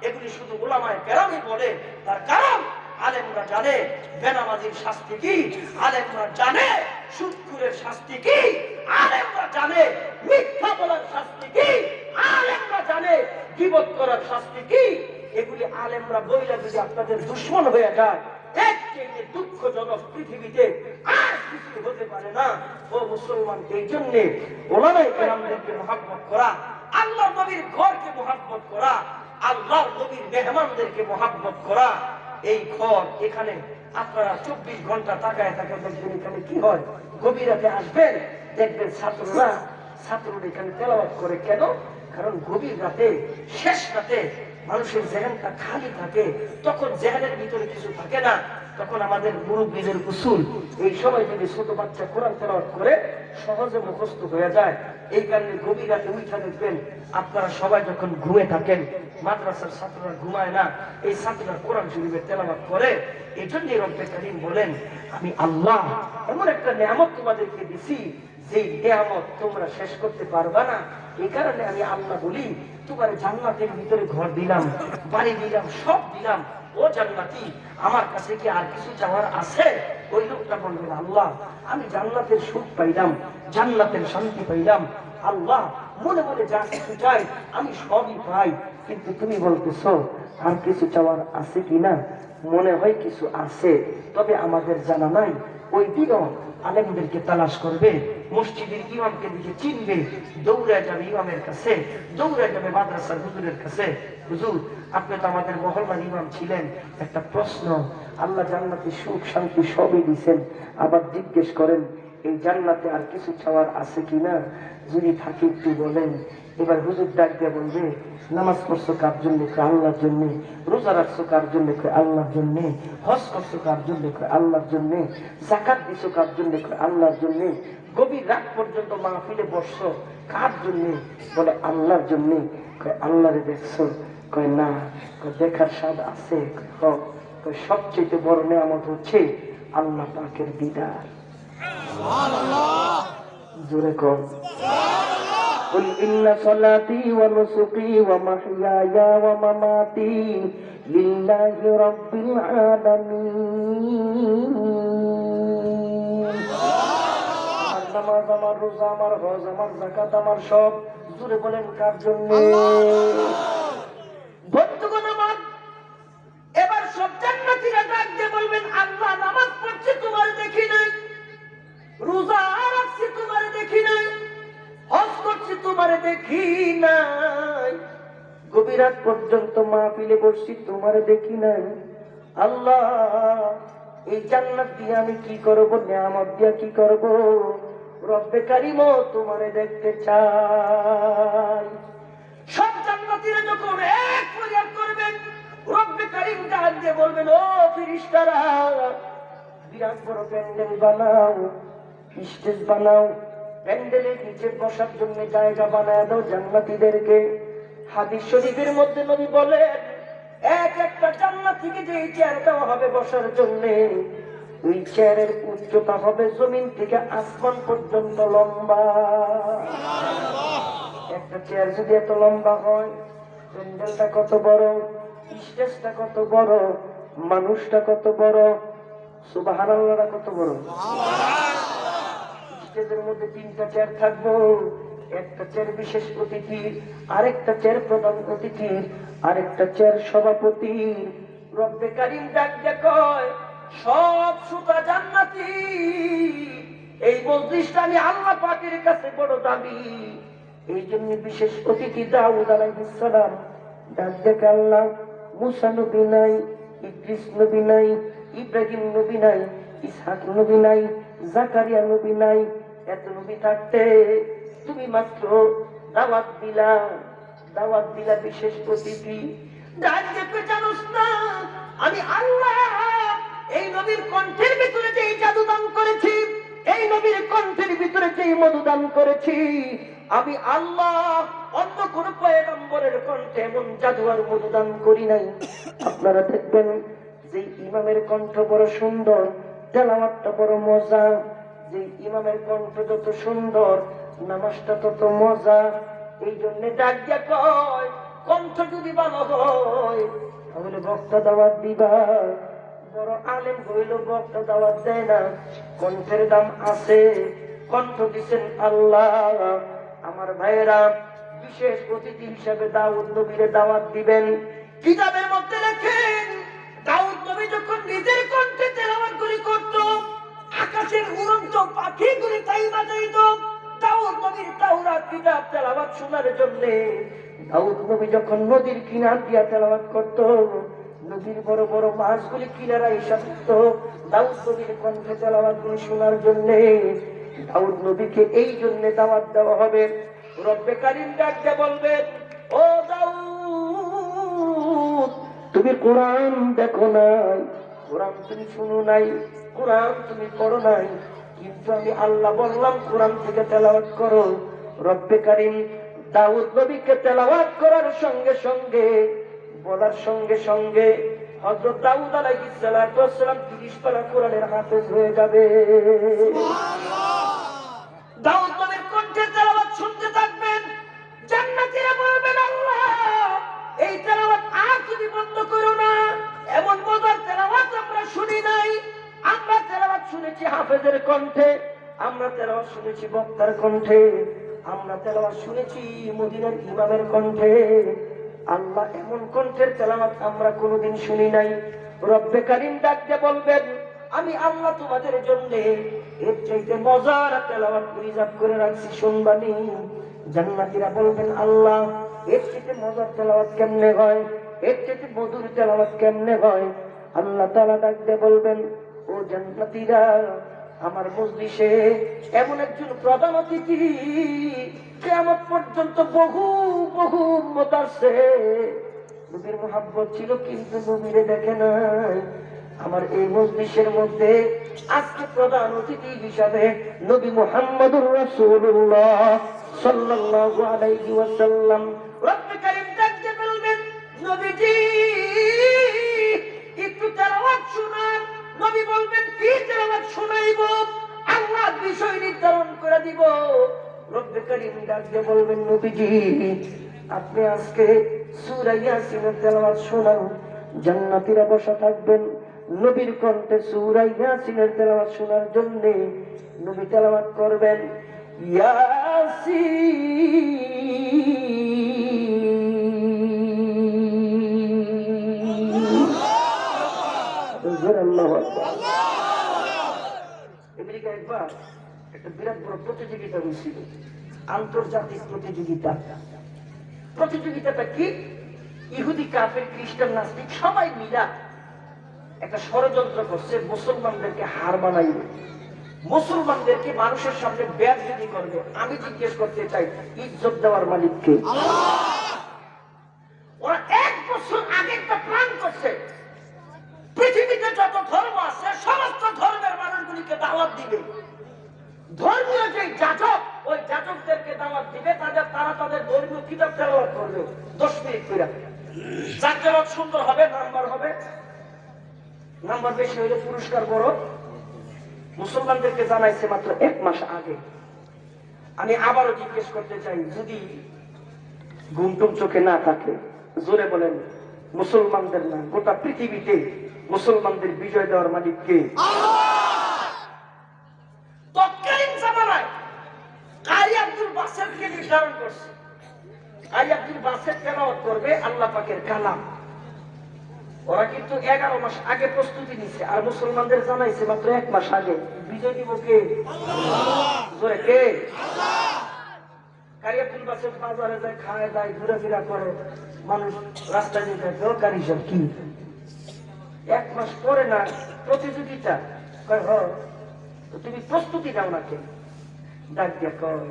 এগুলি শুধু উলামায়ে কেরামই বলে। তার কারণ আলেমরা জানে বেনামাজির শাস্তি কি, আলেমরা জানে সুদখোরের শাস্তি কি, আলেমরা জানে মিথ্যা বলার শাস্তি কি, আলেমরা জানে গীবত করার শাস্তি কি। এগুলি আলেমরা বইলা যদি আপনাদের দুশমন হয়ে যায়, এর চেয়ে দুঃখজনক পৃথিবীতে আর কিছু হতে পারে না। ও মুসলমান, এই জন্য ওলামায়ে কেরামদেরকে মহব্বত করা, আল্লাহ নবীর ঘরকে মহব্বত করা, আল্লাহ নবীর মেহমানদেরকে মহব্বত করা। এই ঘর, এখানে আপনারা 24 ঘন্টা তাকায় তাকায় দেখবেন এখানে কি হয়। গভীর রাতে আসবেন, দেখবেন ছাত্ররা এখানে তেলাওয়াত করে। কেন? কারণ গভীর রাতে, শেষ রাতে মানুষের জেহেনটা খালি থাকে, তখন জেহেনের ভিতরে কিছু থাকে না। তখন আমাদের মুরব্বীদের উসুল এই সময় যদি ছোট বাচ্চা কোরআন তেলাওয়াত করে সহজে মুখস্থ হয়ে যায়। এই কারণে গভীর রাতে উঠা দেখবেন আপনারা সবাই যখন ঘুমে থাকেন, মাদ্রাসার ছাত্ররা ঘুমায় না, এই ছাত্ররা কোরআন শরীফের তেলাওয়াত করে। এই জন্যই রব্বে কারীম বলেন, আমি আল্লাহ এমন একটা নিয়ামত তোমাদেরকে দিছি, যে নিয়ামত তোমরা শেষ করতে পারবা না। এই কারণে আমি আল্লাহ বলি, তোমার জান্নাতের ভিতরে ঘর দিলাম, বাড়ি দিলাম, সব দিলাম। ও জান্নাতি, আমার কাছে কি আর কিছু চাওয়ার আছে? ওই লোকটা বলবেন, আল্লাহ আমি জান্নাতের সুখ পাইলাম, জান্নাতের শান্তি পাইলাম। আল্লাহ মনে মনে যা কিছু চাই আমি সবই পাই, কিন্তু তুমি বলতেছো আর কিছু চাওয়ার আছে কিনা? মনে হয় কিছু আছে, তবে আমাদের জানা নাই। ওই দিনও আলেমদেরকে তালাশ করবে, মসজিদের ইমামকে দিকে চিনবে, দৌড়ে যাবে ইমামের কাছে, দৌড়ে যাবে মাদ্রাসার হুজুরের কাছে। হুজুর, আপনি তো আমাদের মহল্লার ইমাম ছিলেন, একটা প্রশ্ন, আল্লাহ জান্নাতে সুখ শান্তি সবই দিচ্ছেন, আবার জিজ্ঞেস করেন এই জান্নাতে আর কিছু চাওয়ার আছে কিনা? যদি থাকে একটু বলেন। এবার হুজুর ডাক দিয়ে বলবে, নামাজ পড়ছো কার জন্য? আল্লাহর জন্য। রোজা রাখছো কার জন্য? আল্লাহর জন্য। হজ করছো কার জন্য? আল্লাহর জন্য। যাকাত দিছো কার জন্য? আল্লাহর জন্য। গভীর রাত পর্যন্ত মাহফিলে বসছো কার জন্য? বলে আল্লাহর জন্য। আল্লাহরে দেখছো? কয় না। দেখার স্বাদ আছে। সবচেয়ে বড় নিয়ামত হচ্ছে আল্লাহ পাকের দিদার। জোরে কর। قل إن صلاتي ونسكي ومحياي ومماتي لله رب العالمين। নামাজ আমার, রোজা আমার, হজ আমার, যাকাত আমার, সব জোরে বলেন কার জন্য? বন্ধুগণ আমার, এবার সব জান্নাতীরা ডাক দিয়ে বলবেন, আল্লাহ নামাজ পড়ছে তোমার দেখি নাই, রোজা রাখছি তোমার দেখি নাই, হজ করছি তোমার দেখি নাই, গভীর রাত পর্যন্ত মাহফিলে বসছি তোমার দেখি নাই। আল্লাহ, এই জান্নাত দিয়ে আমি কি করব? নিয়ামত দিয়ে কি করব? রব্বে কারীম তোমারে দেখতে চাই। সব জান্নাতীরা যখন এক ফরিয়াদ করবেন, রব্বে কারীম ডাক দিয়ে বলবেন, ও ফেরেশতারা, বিরাট বড় প্যান্ডেল বানাও, স্টেজ বানাও, প্যান্ডেলের নিচে বসার জন্য জায়গা বানায় দাও জান্নাতীদেরকে। হাদিস শরীফের মধ্যে নবী বলেন, এক একটা জান্নাতীকে যে চেয়ার দেওয়া হবে বসার জন্য, ওই চেয়ারের উচ্চতা হবে জমিন থেকে আসমান পর্যন্ত লম্বা। একটা চেয়ার যদি এত লম্বা হয়, প্যান্ডেলটা কত বড়, স্টেজটা কত বড়, মানুষটা কত বড়, সুবহানাল্লাহটা কত বড়। স্টেজের মধ্যে 3টা চেয়ার থাকবো, একটা চেয়ার বিশেষ অতিথি, আরেকটা চেয়ার প্রধান অতিথি, আরেকটা চেয়ার সভাপতি। রব্বে কারীম ডাক দিয়ে কয়, সব শ্রোতা জান্নাতি, এই মজলিসটা আমি আল্লাহ পাকের কাছে বড় দামি। এই জন্য বিশেষ অতিথি দাউদ আলাইহিস সালাম ডাক দিয়ে, আল্লাহ মুসা নবী নাই, ইদ্রিস নবী নাই, ইব্রাহিম নবী নাই, ইসহাক নবী নাই, জাকারিয়া নবী নাই, এত নবী থাকতে তুমি মাত্র দাওয়াত দিলা বিশেষ অতিথি। ডাক দিয়ে জানোস না আমি আল্লাহ এই নবীর কণ্ঠের ভিতরে যে জাদু দান করেছি, এই নবীর কণ্ঠের ভিতরে যে মধু দান করেছি, আমি আল্লাহ অন্য কোন পয়গম্বরের কণ্ঠে এমন জাদু আর মধু দান করি নাই। আপনারা দেখবেন যে ইমামের কণ্ঠ বড় সুন্দর, তেলাওয়াতটা বড় মজা, যে ইমামের কণ্ঠ যত সুন্দর, নামাজটা তত মজা। এই জন্য ডাক দিয়া কয়, কণ্ঠ যদি ভালো হয় তাহলে বক্তা দাওয়াত দিবা। বড় আলেম হইল বক্তা দাওয়াত দেয় না, কণ্ঠের দাম আছে, কণ্ঠ দিচ্ছেন আল্লাহ। আমার ভাইয়েরা, বিশেষ অতিথি হিসাবে দাউদ নবীরে দাওয়াত দিবেন। কিতাবের মধ্যে লেখেন, দাউদ নবী যখন নিজের কণ্ঠে তেলাওয়াত করত, আকাশের উড়ন্ত পাখিগুলি তাই বাজাইত। দাউদ নবীর তাওরাত কিতাব তেলাওয়াত শোনার জন্য দাউদ নবী যখন নদীর কিনার দিয়া তেলাওয়াত করত, নদীর বড় বড় মাছগুলি কিনারা এসে পড়ত দাউদ নবীর কণ্ঠে তেলাওয়াতগুলি শোনার জন্য। দাউদ নবীকে এই জন্য দাওয়াত দেওয়া হবে। রব্বে কারীম ডাকতে বলবেন, ও দাউদ, তুমি কোরআন দেখো নাই, কোরআন তুমি শুনো নাই, কোরআন তুমি পড়ো নাই, কিন্তু আমি আল্লাহ বললাম কোরআন থেকে তেলাওয়াত করো। রব্বে কারীম দাউদ নবীকে তেলাওয়াত করার সঙ্গে সঙ্গে, বলার সঙ্গে সঙ্গে হযরত দাউদ আলাইহিস সালাতু ওয়াস সালাম 30 পারা কোরআনের হাফেজ হয়ে যাবে। দাউদ নবীর কণ্ঠে তেলাওয়াত শুনতে থাকবেন। জান্নাতীরা বলবেন, আল্লাহ এই তেলাওয়াত আর তুমি বন্ধ করো না, এমন মজার তেলাওয়াত আমরা শুনি নাই। আমরা তেলাওয়াত শুনেছি হাফেজের কণ্ঠে, আমরা তেলাওয়াত শুনেছি বক্তার কণ্ঠে, আমরা তেলাওয়াত শুনেছি মদিনার ইমামের কণ্ঠে। আল্লাহ এমন কণ্ঠের তেলাওয়াত আমরা কোনোদিন শুনি নাই। রব্বে কারীম ডাকতে বলবেন, আমি আল্লাহ তোমাদের জন্য এর চাইতে মজার তেলাওয়াত রিজার্ভ করে রাখছি, শুনবানি। জান্নাতীরা বলবেন, আল্লাহ এর চাইতে মজার তেলাওয়াত কেমনে হয়, এর চাইতে মধুর তেলাওয়াত কেমনে হয়? আল্লাহ তাআলা ডাকতে বলবেন, ও জান্নাতীরা, আমার মজলিসে এমন একজন প্রধান অতিথি কিয়ামত পর্যন্ত বহু বহু উম্মত আসছে, নবীর মুহাব্বত ছিল কিন্তু নবীরে দেখে নাই। আমার এই মজলিসের মধ্যে আজকে প্রধান অতিথি হিসাবে নবী মুহাম্মদুর রাসূলুল্লাহ সাল্লাল্লাহু আলাইহি ওয়াসাল্লাম। রব্বে কারীম ডাকতে বলবেন, নবীজি একটু তেলাওয়াত শোনান। নবী বলবেন, কি তেলাওয়াত শোনাইব? আল্লাহ বিষয় নির্ধারণ করে দিব। রব্বে কারীম ডাকতে বলবেন, নবীজি আপনি আজকে সূরা ইয়াসিনের তেলাওয়াত শোনান। জান্নাতীরা বসা থাকবেন নবীর কণ্ঠে সূরা ইয়াসিনের তেলাওয়াত শোনার জন্য। নবী তেলাওয়াত করবেন, ইয়াসিন। আল্লাহু আকবার। আমেরিকা একবার একটা বিরাট বড় প্রতিযোগিতা হয়েছিল, আন্তর্জাতিক প্রতিযোগিতা। প্রতিযোগিতাটা কি? ইহুদি, কাফের, খ্রিস্টান, নাস্তিক সবাই মিলা একটা ষড়যন্ত্র করছে মুসলমানদেরকে হার বানাইবে, মুসলমানদেরকে মানুষের সামনে বেয়াদবি করবে। আমি জিজ্ঞেস করতে চাই, ইজ্জত দেওয়ার মালিক কে? ওরা 1 বছর আগে একটা প্ল্যান করছে, পৃথিবীতে যত ধর্ম আছে সমস্ত ধর্মের মানুষগুলিকে দাওয়াত দিবে। ধর্মীয় যে যাজক, ওই যাজকদেরকে দাওয়াত দিবে, তারা তাদের ধর্মীয় কিতাব তেলাওয়াত করবে 10 মিনিট করে। যার তেলাওয়াত সুন্দর হবে নাম্বার হবে, নাম্বার বেশি হইলে পুরস্কার বড়। মুসলমানদেরকে জানাইছে মাত্র 1 মাস আগে। আমি আবারও জিজ্ঞেস করতে চাই, যদি ঘুমটুম চোখে না থাকে জোরে বলেন, মুসলমানদের না গোটা পৃথিবীতে মুসলমানদের বিজয় দেওয়ার মালিক কে? তৎকালীন জামানায় কারি আব্দুল বাসেতকে নির্ধারণ করছে, কারি আব্দুল বাসেত তেলাওয়াত করবে আল্লাহ পাকের কালাম। ওরা কিন্তু 11 মাস আগে প্রস্তুতি নিছে, আর মুসলমানদের জানাইছে মাত্র 1 মাস আগে। বিজয় দিব কে? জোরে কে? কারি আব্দুল বাসেত বাজারে যায়, খায় দায়, ঘুরাফেরা করে, মানুষ রাস্তায় দিয়ে থাকে, ও কারি সাহেব কি 1 মাস পরে না প্রতিযোগিতা? কয় হ, তুমি প্রস্তুতি নাও না কেন? ডাক দিয়া কয়,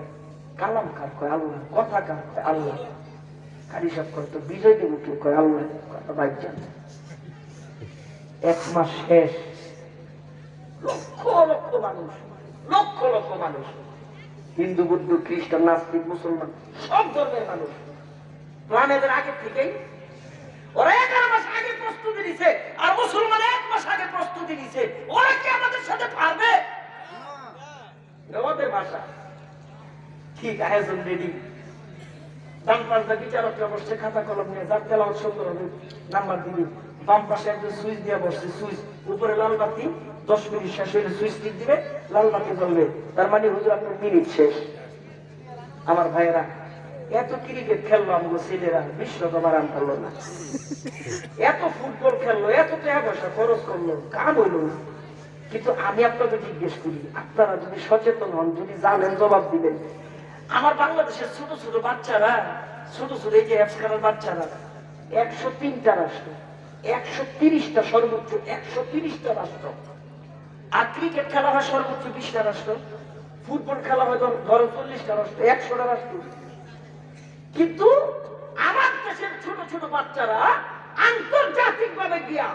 কালাম কার? কয় আল্লাহ। কথা কার? কয় আল্লাহ। কারি সাহেব কয়, তো বিজয় দেব কে? কয় আল্লাহ। ভাই জান, 1 মাস শেষ, লক্ষ লক্ষ মানুষ, লক্ষ লক্ষ মানুষ, হিন্দু, বৌদ্ধ, খ্রিস্টান, নাস্তিক, মুসলমান, সব ধর্মের মানুষ প্ল্যানের আগে থেকেই ওরা 11 মাস আগে প্রস্তুতি নিছে, আর মুসলমান 1 মাস আগে প্রস্তুতি নিছে। ওরা কি আমাদের সাথে পারবে? ওদের ভাষা ঠিক, আয়োজন রেডি। ডান পাশে বিচারকরা বসছে, খাতা কলম নিয়ে, যার তেলাওয়াত সুন্দর হবে নাম্বার দিবি। বাম পাশে একজন সুইচ দিয়ে বসছে, সুইচ উপরে লাল বাতি, 10 মিনিট শেষ হইলে সুইচ টিপ দিবে, লাল বাতি জ্বলবে, তার মানে হুজুর আপনার মিনিট শেষ। আমার ভাইয়েরা, এত ক্রিকেট খেললো আমাকে ছেলেরা, বিশ্বকাপ আর আনলো না। এত ফুটবল খেললো, এত টাকা পয়সা খরচ করলো, কাম হইলো না। কিন্তু আমি আপনাকে জিজ্ঞেস করি, আপনারা যদি সচেতন হন, যদি জানেন, জবাব দিবেন। আমার বাংলাদেশের ছোট ছোট বাচ্চারা, ছোট ছোট এই যে অ্যাপসখানার বাচ্চারা, 103টা রাষ্ট্র, 130টা সর্বোচ্চ 130টা রাষ্ট্র। আর ক্রিকেট খেলা হয় সর্বোচ্চ 20টা রাষ্ট্র, ফুটবল খেলা হয় ধরো 40টা রাষ্ট্র, 100টা রাষ্ট্র। কিন্তু আমার দেশের ছোট ছোট বাচ্চারা আন্তর্জাতিক ভাবে গিয়া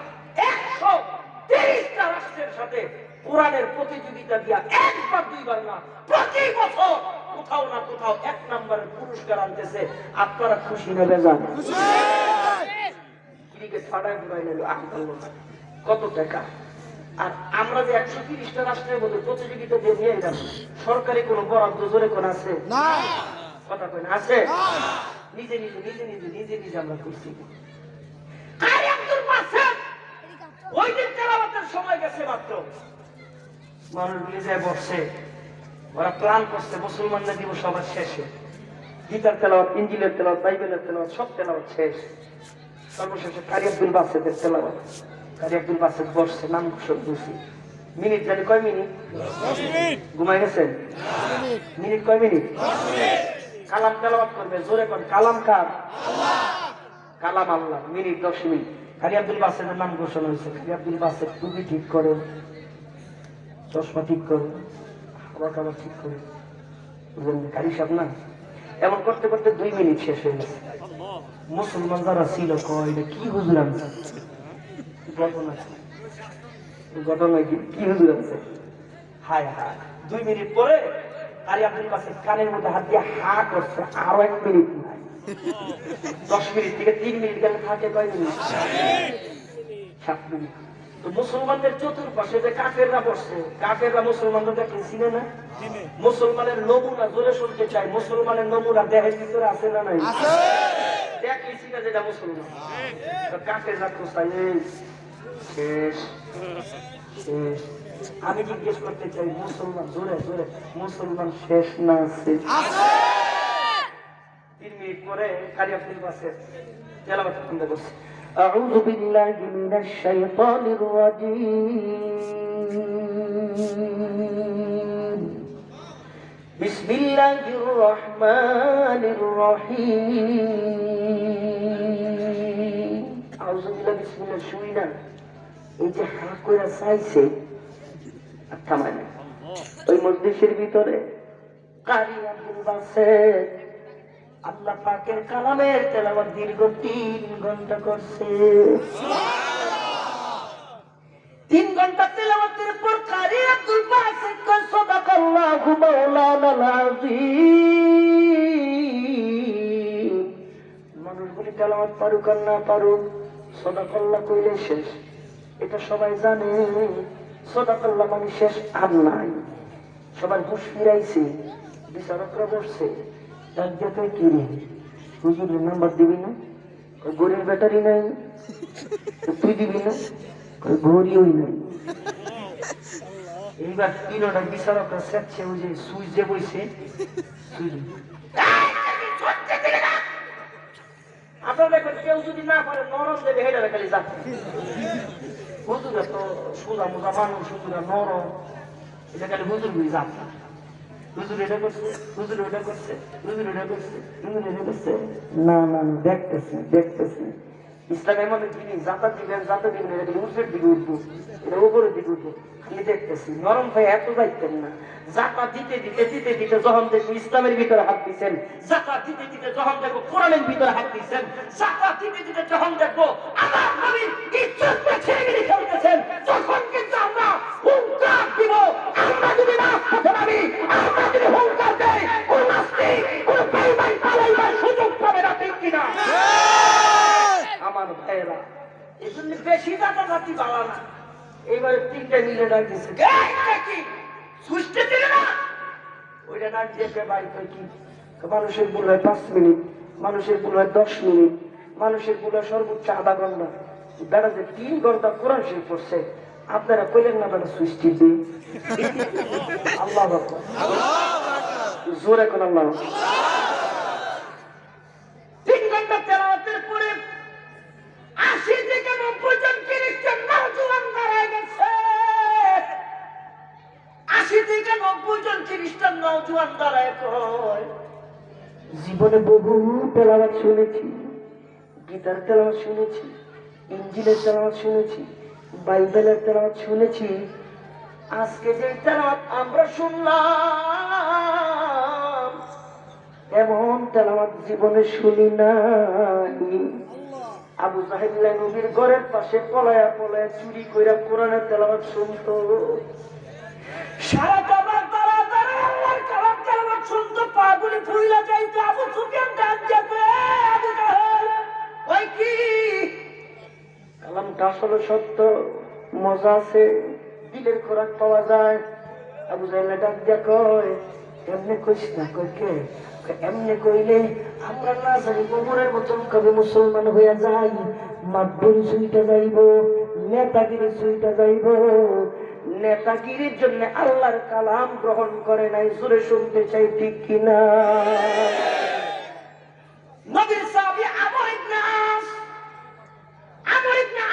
130টা রাষ্ট্রের সাথে কোরআনের প্রতিযোগিতা দিয়া একবার দুইবার না, প্রতি বছর কোথাও না কোথাও 1 নম্বরের পুরস্কার আনতেছে। আপনারা খুশি নেবে যান? ক্রিকেট ফাটায় ঘুরাই নিল, কত টাকা। আর আমরা যে 130টা রাষ্ট্রের মধ্যে প্রতিযোগিতা দিয়ে নিয়ে এলাম, সরকারি কোনো বরাদ্দ জোরে কোন আছে? কথা কই না, আছে? নিজে নিজে নিজে নিজে নিজে নিজে আমরা করছি। ওই দিন তেলাওয়াতের সময় গেছে মাত্র, মানুষ নিজে বসছে, ওরা প্ল্যান করছে মুসলমানদের দিব সবার শেষে। গীতার তেলাওয়াত, ইঞ্জিলের তেলাওয়াত, বাইবেলের তেলাওয়াত, সব তেলাওয়াত শেষ। সর্বশেষে কারি আব্দুল বাসেতের তেলাওয়াত। কারি আব্দুল বাসেত বসছে, নাম ঘোষক দিয়েছি। মিনিট জানি কয় মিনিট? ঘুমাই গেছেন? মিনিট কয় মিনিট? কালাম তেলাওয়াত করবে, জোরে কর, কালাম কার? কালাম আল্লাহ। Minute 10 minute. কারি আব্দুল বাসেতের নাম ঘোষণা হয়েছে। কারি আব্দুল বাসেত টুপি ঠিক করে, চশমা ঠিক করে, খাবার খাবার ঠিক করে, কারি সাহেব না, এমন করতে করতে 2 মিনিট শেষ হয়ে গেছে। মুসলমান যারা ছিল কয়, কি হুজুর আনছে? ঘটনা কি হুজুর আনছে? হায় হায়। 2 মিনিট পরে কারি আব্দুল বাসেত কানের মধ্যে হাত দিয়ে হা করছে, আরো 1 মিনিট নাই। 10 মিনিট থেকে 3 মিনিট গেলে থাকে কয় মিনিট? 7 মিনিট। তো মুসলমানদের চতুর্পাশে যে কাফেররা বসছে, কাফেররা মুসলমানদের দেখে চিনে না? মুসলমানের নমুনা জোরে শুনতে চাই, মুসলমানের নমুনা দেহের ভিতরে আছে না নাই? দেখলে চিনে যেটা মুসলমান। কাফেররা কোথায়? শেষ শেষ। আমি জিজ্ঞেস করতে চাই, মুসলমান জোরে জোরে, মুসলমান শেষ না আছে? 3 মিনিট পরে কারি আব্দুল বাসেত তেলাওয়াত বন্ধ করছে। أعوذ بالله من الشيطان الرجيم بسم الله الرحمن الرحيم أعوذ بالله بسم الله شوينا এই যে হাঁ করে চাইছে আচ্ছা, মানে ওই মজলিসের ভিতরে কারি আব্দুল বাসেত আল্লাহ পাকের কালামের তেলাওয়াত দীর্ঘ 3 ঘন্টা করছে। 3 ঘন্টা তেলাওয়াতের পর কারি আব্দুল বাসেত কয়, সাদাকাল্লাহু মাওলানাল আযীম। মানুষগুলি তেলাওয়াত পারুক আর না পারুক, সাদাকাল্লাহ কইলে শেষ, এটা সবাই জানে। সাদাকাল্লাহ মানে শেষ আর নাই। সবার হুঁশ ফিরাইছে, বিচারকরা বসছে। হুজুরের নাম্বার দিবি না? গড়ির ব্যাটারি নাই, তুই দিবি না? ঘড়িও নাই। এইবার 3টা বিচারকরা সেচ্ছে, ওই যে সুইচ যে বইছে, আপনারা দেখবেন কেউ যদি না পারে নরম দেবে, হেঁটে খালি যাচ্ছে। হুজুরা তো সোজা মোজা মানুষ, হুজুরা নরম, এটা খালি হুজুর বুঝি যাচ্ছে। হুজুর এটা করছে, হুজুর ওটা করছে, হুজুর এটা করছে, হুজুর এটা করছে। না না, দেখতেছি দেখতেছি। ইসলাম এমন জিনিস, যাতা দিবেন যাতা দিবেন, এটা উঠের দিকে উঠবো, এটা উপরের দিকে উঠবো, খালি দেখতেছি। নরম ভাই এত যাইতেন না। জাকাত দিতে দিতে দিতে দিতে যখন দেখবো ইসলামের ভিতরে হাত দিচ্ছেন, জাকাত দিতে দিতে যখন দেখবো কোরআনের ভিতরে হাত দিচ্ছেন, জাকাত দিতে দিতে যখন দেখবো আমার নবীর ইজ্জতকে ছেড়ে খেলতেছেন, তখন কিন্তু আমরা হুঙ্কার দিব। আমরা যদি না করতে পারি, আমরা যদি হুঙ্কার দেই, কোন নাস্তিক কোন বেঈমান পালাইবার সুযোগ পাবে না, ঠিক কিনা? আমার ভাইয়েরা, এই জন্য বেশি জাতি বাড়া না। এইবার 3টা মিলে ডাক দিচ্ছে, কি সুস্থে দিলে না? ওইটা ডাক দিয়ে বাড়ি করে কি, মানুষের ভুল হয় 5 মিনিট, মানুষের ভুল হয় 10 মিনিট, মানুষের ভুল হয় সর্বোচ্চ আধা ঘন্টা। বেড়া যে 3 ঘন্টা কোরআন শরীফ পড়ছে, আপনারা কইলেন না বেড়া সুইচটি দিই? আল্লাহ জোরে কোন আল্লাহ। থেকে 90 জন খ্রিস্টান নওজোয়ান দাঁড়ায় কয়, জীবনে বহু তেলাওয়াত শুনেছি, গীতার তেলাওয়াত শুনেছি, ইঞ্জিলের তেলাওয়াত শুনেছি, বাইবেলের তেলাওয়াত শুনেছি, আজকে যে তেলাওয়াত আমরা শুনলাম এমন তেলাওয়াত জীবনে শুনি নাই। আবু জাহেল নবীর ঘরের পাশে পলায়া পলায়া চুরি কইরা কোরআনের তেলাওয়াত শুনতো, সারাটা রাত তারা আল্লাহর কালাম তেলাওয়াত শুনতো, পাগুলি ফুইলা যাইতো। আবু সুফিয়ান ডাক যাবে, আবু জাহেল ওই কি কালামটা আসলে সত্য, মজা আছে, দিলের খোরাক পাওয়া যায়। আবু জাহেল ডাক দিয়া কয়, এমনি কইস না। কই কে? এমনি কইলে আমরা না জানি গোবরের মতন কবে মুসলমান হইয়া যাই, মাতবরি সুইটা যাইব, নেতাগিরি সুইটা যাইব। নেতাগিরির জন্য আল্লাহর কালাম গ্রহণ করে নাই, সুরে শুনতে চাই ঠিক কিনা? নবীর সাহাবী আমর ইবনে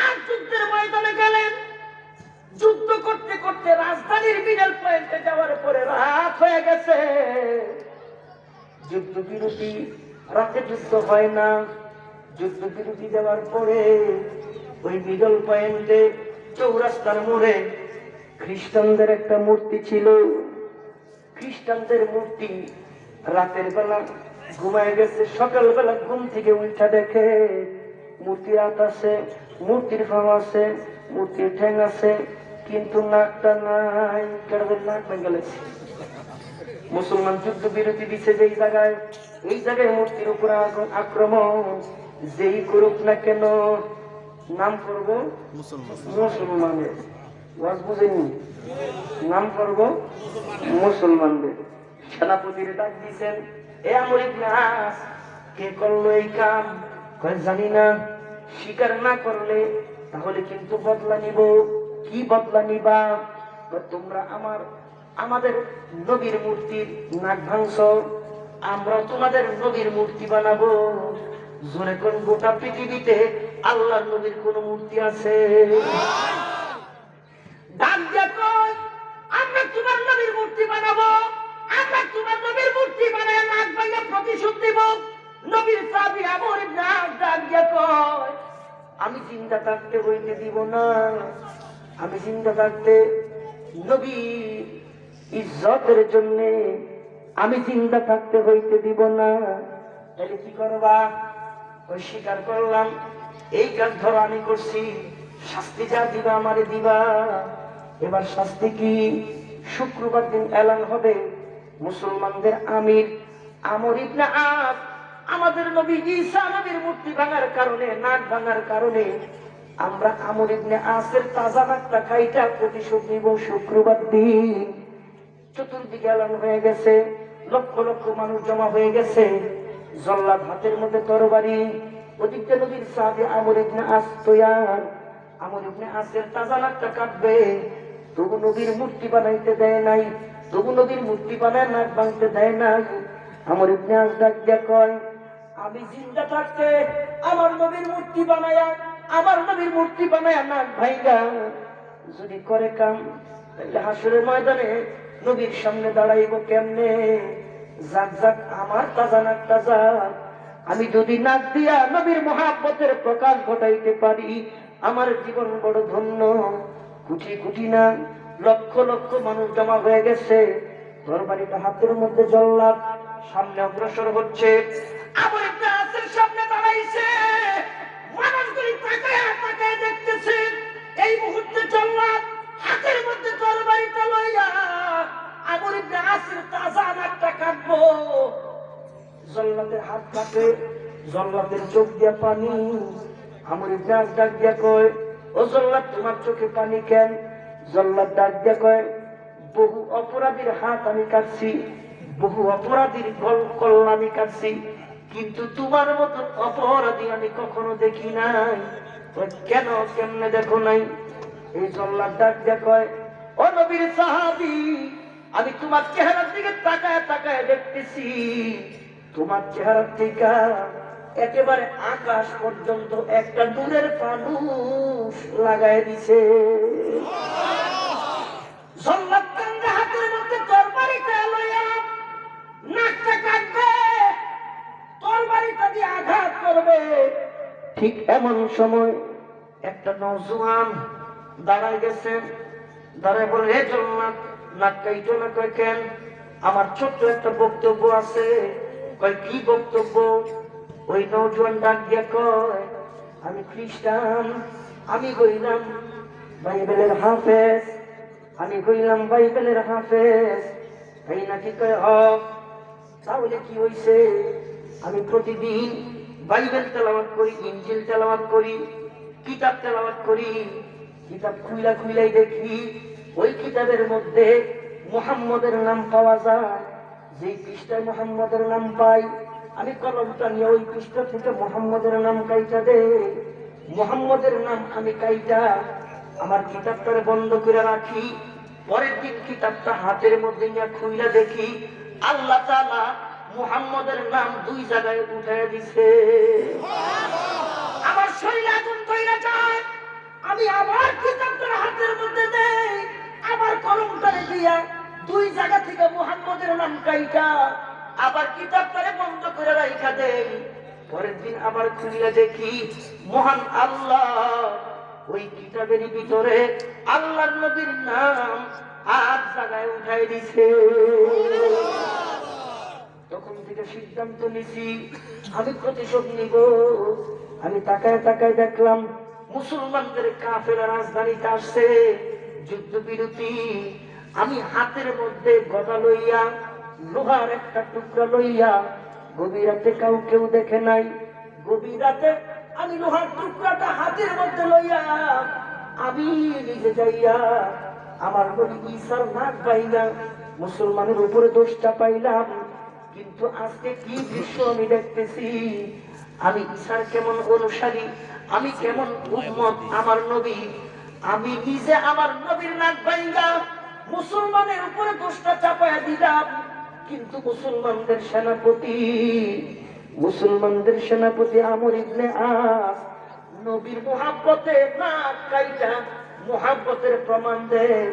আস যুদ্ধের ময়দানে গেলেন। যুদ্ধ করতে করতে রাজধানীর মিডল পয়েন্টে যাওয়ার পরে রাত হয়ে গেছে। যুদ্ধ বিরতি, রাতে যুদ্ধ হয় না। যুদ্ধ বিরতি দেওয়ার পরে ওই মিডল পয়েন্টে চৌরাস্তার মোড়ে খ্রিস্টানদের একটা মূর্তি ছিল। খ্রিস্টানদের মূর্তি রাতের বেলা ঘুমায় গেছে, সকালবেলা ঘুম থেকে উঠা দেখে মূর্তির হাত আছে, মূর্তির ফাম আছে, মূর্তির ঠ্যাং আছে, কিন্তু নাকটা নাই। নাক ভেঙে গেছে। মুসলমান যুদ্ধ বিরতি দিচ্ছে যেই জায়গায়, এই জায়গায় মূর্তির উপর আক্রমণ যেই করুক না কেন, নাম করবো মুসলমানের। ওয়াজ বুঝেনি? নাম করবো মুসলমানদের। সেনাপতির ডাক দিয়েছেন, এ আমর ইবনে আস, কে করলো এই কাম? কয় জানি না, স্বীকার না করলে তাহলে কিন্তু বদলা নিব। কি বদলা নিবা? তোমরা আমাদের নবীর মূর্তির নাক ভাঙছ, আমরা তোমাদের নবীর মূর্তি বানাবো। জোরে কোন গোটা পৃথিবীতে আল্লাহর নবীর কোন মূর্তি আছে? ডাক দিয়া কয়, আমরা তোমার নবীর মূর্তি বানাবো, আমরা তোমার নবীর মূর্তি বানায় নাক ভাঙা প্রতিশোধ দিব। নবীর সাহাবী আমর ইবনে আস ডাক দিয়া কয়, আমি জিন্দা থাকতে হইতে দিব না, আমি জিন্দা থাকতে নবীর ইজ্জতের জন্য আমি জিন্দা থাকতে হইতে দিব না। তাহলে কি করবা? ওই স্বীকার করলাম, এই কাজ ধরো আমি করছি, শাস্তি যা দিবা আমারে দিবা। এবার শাস্তি কি? শুক্রবার দিন এলান হবে, মুসলমানদের আমির আমর ইবনে আস আমাদের নবী ঈসা নবীর মূর্তি ভাঙার কারণে, নাক ভাঙার কারণে আমরা আমর ইবনে আসের তাজা নাকটা খাইটা প্রতিশোধ নিব শুক্রবার দিন। চতুর্দিকে এলান হয়ে গেছে, লক্ষ লক্ষ মানুষ জমা হয়ে গেছে, জল্লাদ হাতের মধ্যে তরবারি। ওদিকে নবীর সাহাবী আমর ইবনে আস তৈয়ার, আমর ইবনে আসের তাজা নাকটা কাটবে। তবু নবীর মূর্তি বানাইতে দেয় নাই, তবু নবীর মূর্তি বানায় নাক ভাঙতে দেয় নাই। আমর ইবনে আস ডাক দিয়া কয়, আমি জিন্দা থাকতে আমার নবীর মূর্তি বানায়া, আমার নবীর মূর্তি বানায়া নাক ভাইগা যদি করে কাম, তাহলে হাসরের ময়দানে নবীর সামনে দাঁড়াইব কেমনে? যাক যাক, আমার তাজা নাক তাজা, আমি যদি নাক দিয়া নবীর মহাব্বতের প্রকাশ ঘটাইতে পারি, আমার জীবন বড় ধন্য। কোটি কোটি না, লক্ষ লক্ষ মানুষ জমা হয়ে গেছে, তরবারিটা হাতের মধ্যে, জল্লাদ সামনে অগ্রসর হচ্ছে। আমর ইবনে আসের সামনে দাঁড়াইছে, মানুষগুলি তাকায় তাকায় দেখতেছে। এই মুহূর্তে জল্লাদ হাতের মধ্যে তরবারিটা লইয়া আমর ইবনে আসের তাজা নাকটা কাটবো। জল্লাদের হাত কাটে, জল্লাদের চোখ দিয়া পানি। আমর ইবনে আস ডাক দিয়া কয়, ও জল্লাদ, তোমার চোখে পানি কেন? জল্লাদ ডাক দিয়া কয়, বহু অপরাধীর হাত আমি কাটছি, বহু অপরাধীর কল্লা আমি কাটছি, কিন্তু তোমার মতন অপরাধী আমি কখনো দেখি নাই। কেন, কেমনে দেখো নাই? এই জল্লাদ ডাক দিয়া কয়, ও নবীর সাহাবী, আমি তোমার চেহারার দিকে তাকায় তাকায় দেখতেছি, তোমার চেহারার থেকে একেবারে আকাশ পর্যন্ত একটা নূরের ফানুস লাগায় দিছে। জল্লাদ কান্দে হাতের মধ্যে ঠিক এমন সময় একটা নওজোয়ান দাঁড়ায় গেছে, দাঁড়ায় বলে, হে জন্নাত, নাক কাইটো না? কয় কেন? আমার ছোট্ট একটা বক্তব্য আছে। কয় কি বক্তব্য? ওই নওজোয়ান ডাক দিয়া কয়, আমি খ্রিস্টান, আমি কইলাম বাইবেলের হাফেজ, আমি কইলাম বাইবেলের হাফেজ। এই নাকি কয় হ। তাহলে কি হইছে? আমি প্রতিদিন বাইবেল তেলাওয়াত করি, ইনজিল তেলাওয়াত করি, কিতাব তেলাওয়াত করি। কিতাব খুইলা খুইলাই দেখি ওই কিতাবের মধ্যে মুহাম্মদের নাম পাওয়া যায়। যেই পৃষ্ঠায় মুহাম্মদের নাম পাই, আমি কলমটা নিয়ে ওই পৃষ্ঠা থেকে মুহাম্মদের নাম কাইটা দে। মুহাম্মদের নাম আমি কাইটা আমার কিতাবটারে বন্ধ করে রাখি। পরের দিন কিতাবটা হাতের মধ্যে নিয়ে খুইলা দেখি আল্লাহ তাআলা মুহাম্মদের নাম 2 জায়গায় উঠায় দিছে। আমার শরীরে আগুন কইরা যায়। আমি আবার কিতাবটা হাতের মধ্যে দেই, আবার কলমটারে দিয়া 2 জায়গা থেকে মুহাম্মদের নাম কাইটা আবার কিতাবটারে বন্ধ করে রাখা দেই। পরের দিন আবার খুইলা দেখি মহান আল্লাহ ওই কিতাবের ভিতরে আল্লাহর নবীর নাম 8 জায়গায় উঠাই দিছে। তখন থেকে সিদ্ধান্ত নিছি আমি প্রতিশোধ নিব। আমি তাকায় তাকায় দেখলাম মুসলমানদের কাফেলা রাজধানীতে আসছে, যুদ্ধবিরতি। আমি হাতের মধ্যে গদা লইয়া, লোহার একটা টুকরা লইয়া, গভীর রাতে কেউ দেখে নাই, গভীর রাতে আমি লোহার টুকরাটা হাতের মধ্যে লইয়া আমি নিজে যাইয়া আমার নবী ঈসার নাক বাইনা মুসলমানের উপরে দোষটা পাইলাম। কিন্তু আজকে কি দৃশ্য আমি দেখতেছি, আমি ঈসার কেমন অনুসারী, আমি কেমন উম্মত আমার নবী, আমি নিজে আমার নবীর নাক বাইনা মুসলমানের উপরে দোষটা চাপায়া দিলাম। কিন্তু মুসলমানদের সেনাপতি আমর ইবনে আস নবীর মুহাব্বতে নাক কাইটা মুহাব্বতের প্রমাণ দেয়।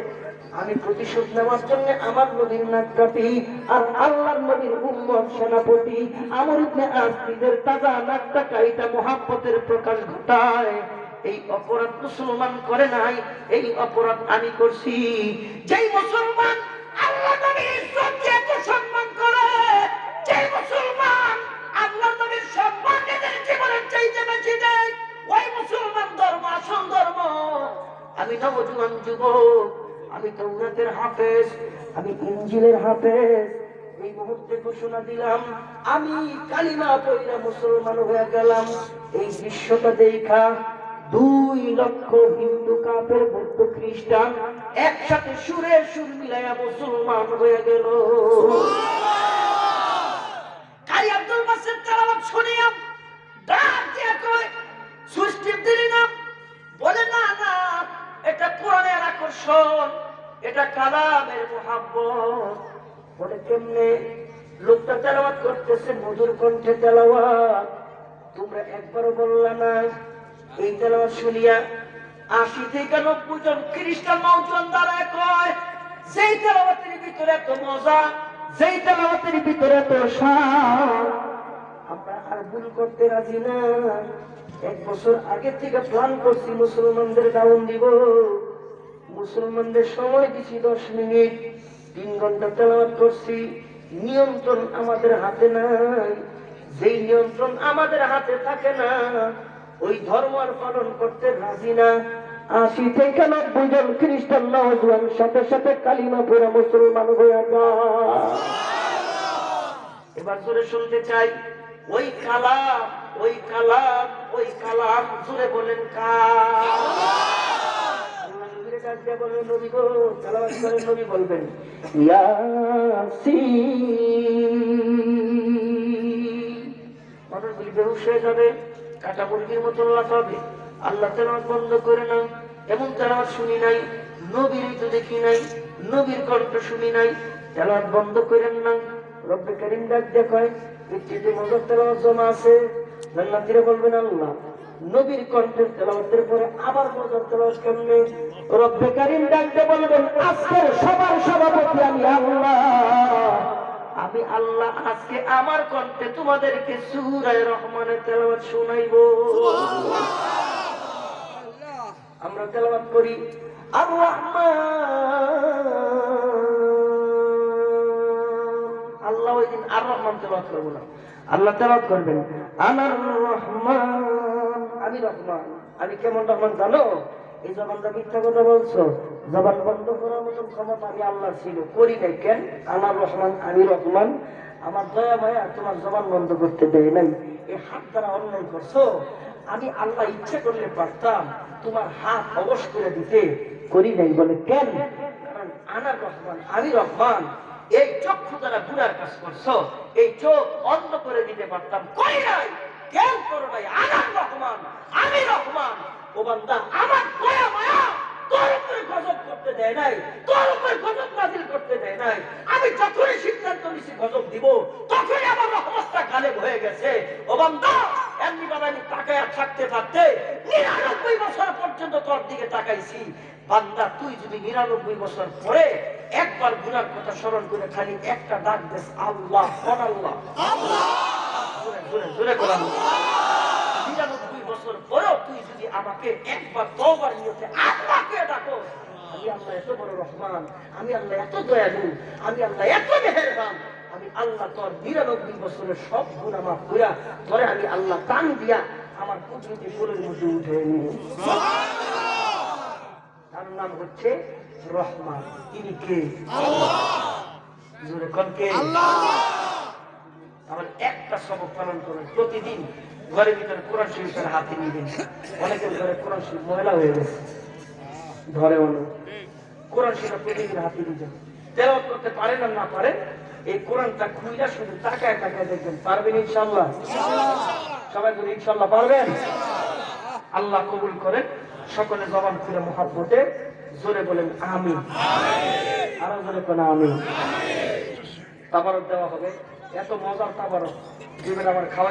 আমি প্রতিশোধ নেওয়ার জন্য আমার নবীর নাক কাটি, আর আল্লাহর নবীর উম্মত সেনাপতি আমর ইবনে আস নিজের তাজা নাকটা কাইটা মুহাব্বতের প্রকাশ ঘটায়। এই অপরাধ মুসলমান করে নাই, এই অপরাধ আমি করছি। যেই মুসলমান আল্লাহ নবীর ইজ্জতকে এত সম্মান করে, যেই মুসলমান আল্লাহ নবীর সম্মান নিজের জীবনের চাইতে বেশি দেয়, ওই মুসলমান ধর্ম আসল ধর্ম। আমি নবজুয়ান যুবক, আমি তাওরাতের হাফেজ, আমি ইনজিলের হাফেজ। এই মুহূর্তে ঘোষণা দিলাম আমি কালিমা পড়িয়া মুসলমান হয়ে গেলাম। এই দৃশ্যটা দেখা 2 লক্ষ হিন্দু, কাফের, বৌদ্ধ, খ্রিস্টান একসাথে সুরে সুর মিলাইয়া মুসলমান হয়ে গেল। কারি আব্দুল বাসের তেলাওয়াত শুনিয়া ডাক দিয়া কয়, সুইচ টিপ দিলি না? বলে না না, এটা কোরআনের আকর্ষণ, এটা কালামের মুহাব্বত। বলে কেমনে? লোকটা তেলাওয়াত করতেছে মধুর কণ্ঠে তেলাওয়াত, তোমরা একবারও বললা না। এই তেলাওয়াত শুনিয়া 80 থেকে 90 জন খ্রিস্টান নওজোয়ান দাঁড়ায় কয়, যেই তেলাওয়াতের ভিতরে এত মজা, যেই তেলাওয়াতের ভিতরে এত স্বাদ, আমরা আর ভুল করতে রাজি না। 1 বছর আগে থেকে প্ল্যান করছি মুসলমানদের ডাউন দিব। মুসলমানদের সময় দিছি 10 মিনিট, 3 ঘন্টা তেলাওয়াত করছি। নিয়ন্ত্রণ আমাদের হাতে নাই। যেই নিয়ন্ত্রণ আমাদের হাতে থাকে না, ওই ধর্ম আর পালন করতে রাজি না। 80 থেকে 90 জন খ্রিস্টান নওজোয়ান সাথে সাথে কালিমা পড়ে মুসলমান হয়ে যায়। এবার জোরে শুনতে চাই, ওই কালাম, ওই কালাম, ওই কালাম, জোরে বলেন নবী গো, তেলাওয়াত করে নবী বলবেন ইয়াসিন। মানুষগুলি বেহুশ হয়ে যাবে, কাটা মুরগির মতো লাফাবে। আল্লাহ তেলাওয়াত বন্ধ করে না। এমন তেলাওয়াত শুনি নাই, নবীর তো দেখি নাই, নবীর কণ্ঠ শুনি নাই। তেলাওয়াত বন্ধ করেন না। রব্বে কারীম ডাক দেখায়, পৃথিবীতে মজার তেলাওয়াত জমা আছে। জান্নাতীরা বলবেন আল্লাহ নবীর কণ্ঠের তেলাওয়াতের পরে আবার মজার তেলাওয়াত কেমনে? রব্বে কারীম ডাক দিয়ে বলবেন, আজকের সবার সভাপতি আমি আল্লাহ, আমি আমি আল্লাহ আজকে আমার কণ্ঠে তোমাদেরকে সূরা রহমানের তেলাওয়াত শোনাইবো। আমরা তেলাওয়াত করি আর রহমান। আল্লাহ ওই দিন আর রহমান তেলাওয়াত করবো না, আল্লাহ তেলাওয়াত করবেন আনার রহমান, আমি রহমান। আমি কেমন রহমান জানো? এই জবানটা মিথ্যা কথা বলছো, জবান বন্ধ করার মতন ক্ষমতা আমি আল্লাহ ছিল, করি নাই। কেন? আনার রহমান, আমি রহমান। আমার দয়া মায়া তোমার জবান বন্ধ করতে দেয় নাই। এই হাত দ্বারা অন্যায় করছো, আমি আল্লাহ ইচ্ছে করলে পারতাম তোমার হাত অবশ করে দিতে, করি নাই। বলে কেন? কারণ আনার রহমান, আমি রহমান। এই চক্ষু দ্বারা গুনার কাজ করছো, এই চোখ অন্ধ করে দিতে পারতাম, করি নাই। কেন করো নাই? আনার রহমান, আমি রহমান। ও বান্দা, আমার দয়া মায়া তোর উপরে গজব করতে দেয় নাই, তোর উপরে গজব নাযিল করতে দেয় নাই। আমি যখনই সিদ্ধান্ত নিছি গজব দিব, তখনই আমার রহমতটা গালেব হয়ে গেছে। ও বান্দা, এমনি ভাবে আমি তাকায়া থাকতে থাকতে 99 বছর পর্যন্ত তোর দিকে তাকাইছি। বান্দা, তুই যদি 99 বছর পরে একবার গুনার কথা স্মরণ করে খালি একটা ডাক দেস, আল্লাহ, কোন আল্লাহ, জোরে জোরে জোরে কোরআন। 99 বছর পরেও তুই যদি আমাকে একবার তওবার নিয়তে আল্লাহকে ডাকো, আমি আল্লাহ এত বড় রহমান, আমি আল্লাহ এত দয়ালু, আমি আল্লাহ এত মেহেরবান, আমি আল্লাহ তোর 99 বছরের সব গুনাহ মাফ কইরা তোরে আমি আল্লাহ টান দিয়া আমার কুদরতি কোলের মধ্যে উঠে নিব। তার নাম হচ্ছে রহমান। তিনি কে? আল্লাহ। জোরে কোন কে? আল্লাহ। আমার একটা সবক পালন করুন, প্রতিদিন ঘরের ভিতরে কোরআন শরীফের হাতে নিবেন। অনেকের ঘরে কোরআন শরীফ ময়লা হয়ে গেছে, ধরে অনেক কোরআন শরীফ প্রতিদিন হাতে নিবেন। তেলাওয়াত করতে পারেন আর না পারেন, এই কোরআনটা খুইলা শুধু তাকায় তাকায় দেখবেন। পারবেন ইনশাআল্লাহ? সবাই বলি ইনশাআল্লাহ পারবেন। আল্লাহ কবুল করেন। সকলে জবান খুলে মুহাব্বতে জোরে বলেন আমিন। আরো জোরে কোন আমিন। তাবারক দেওয়া হবে, এত মজার তাবারক দিবেন আমার খাওয়াই।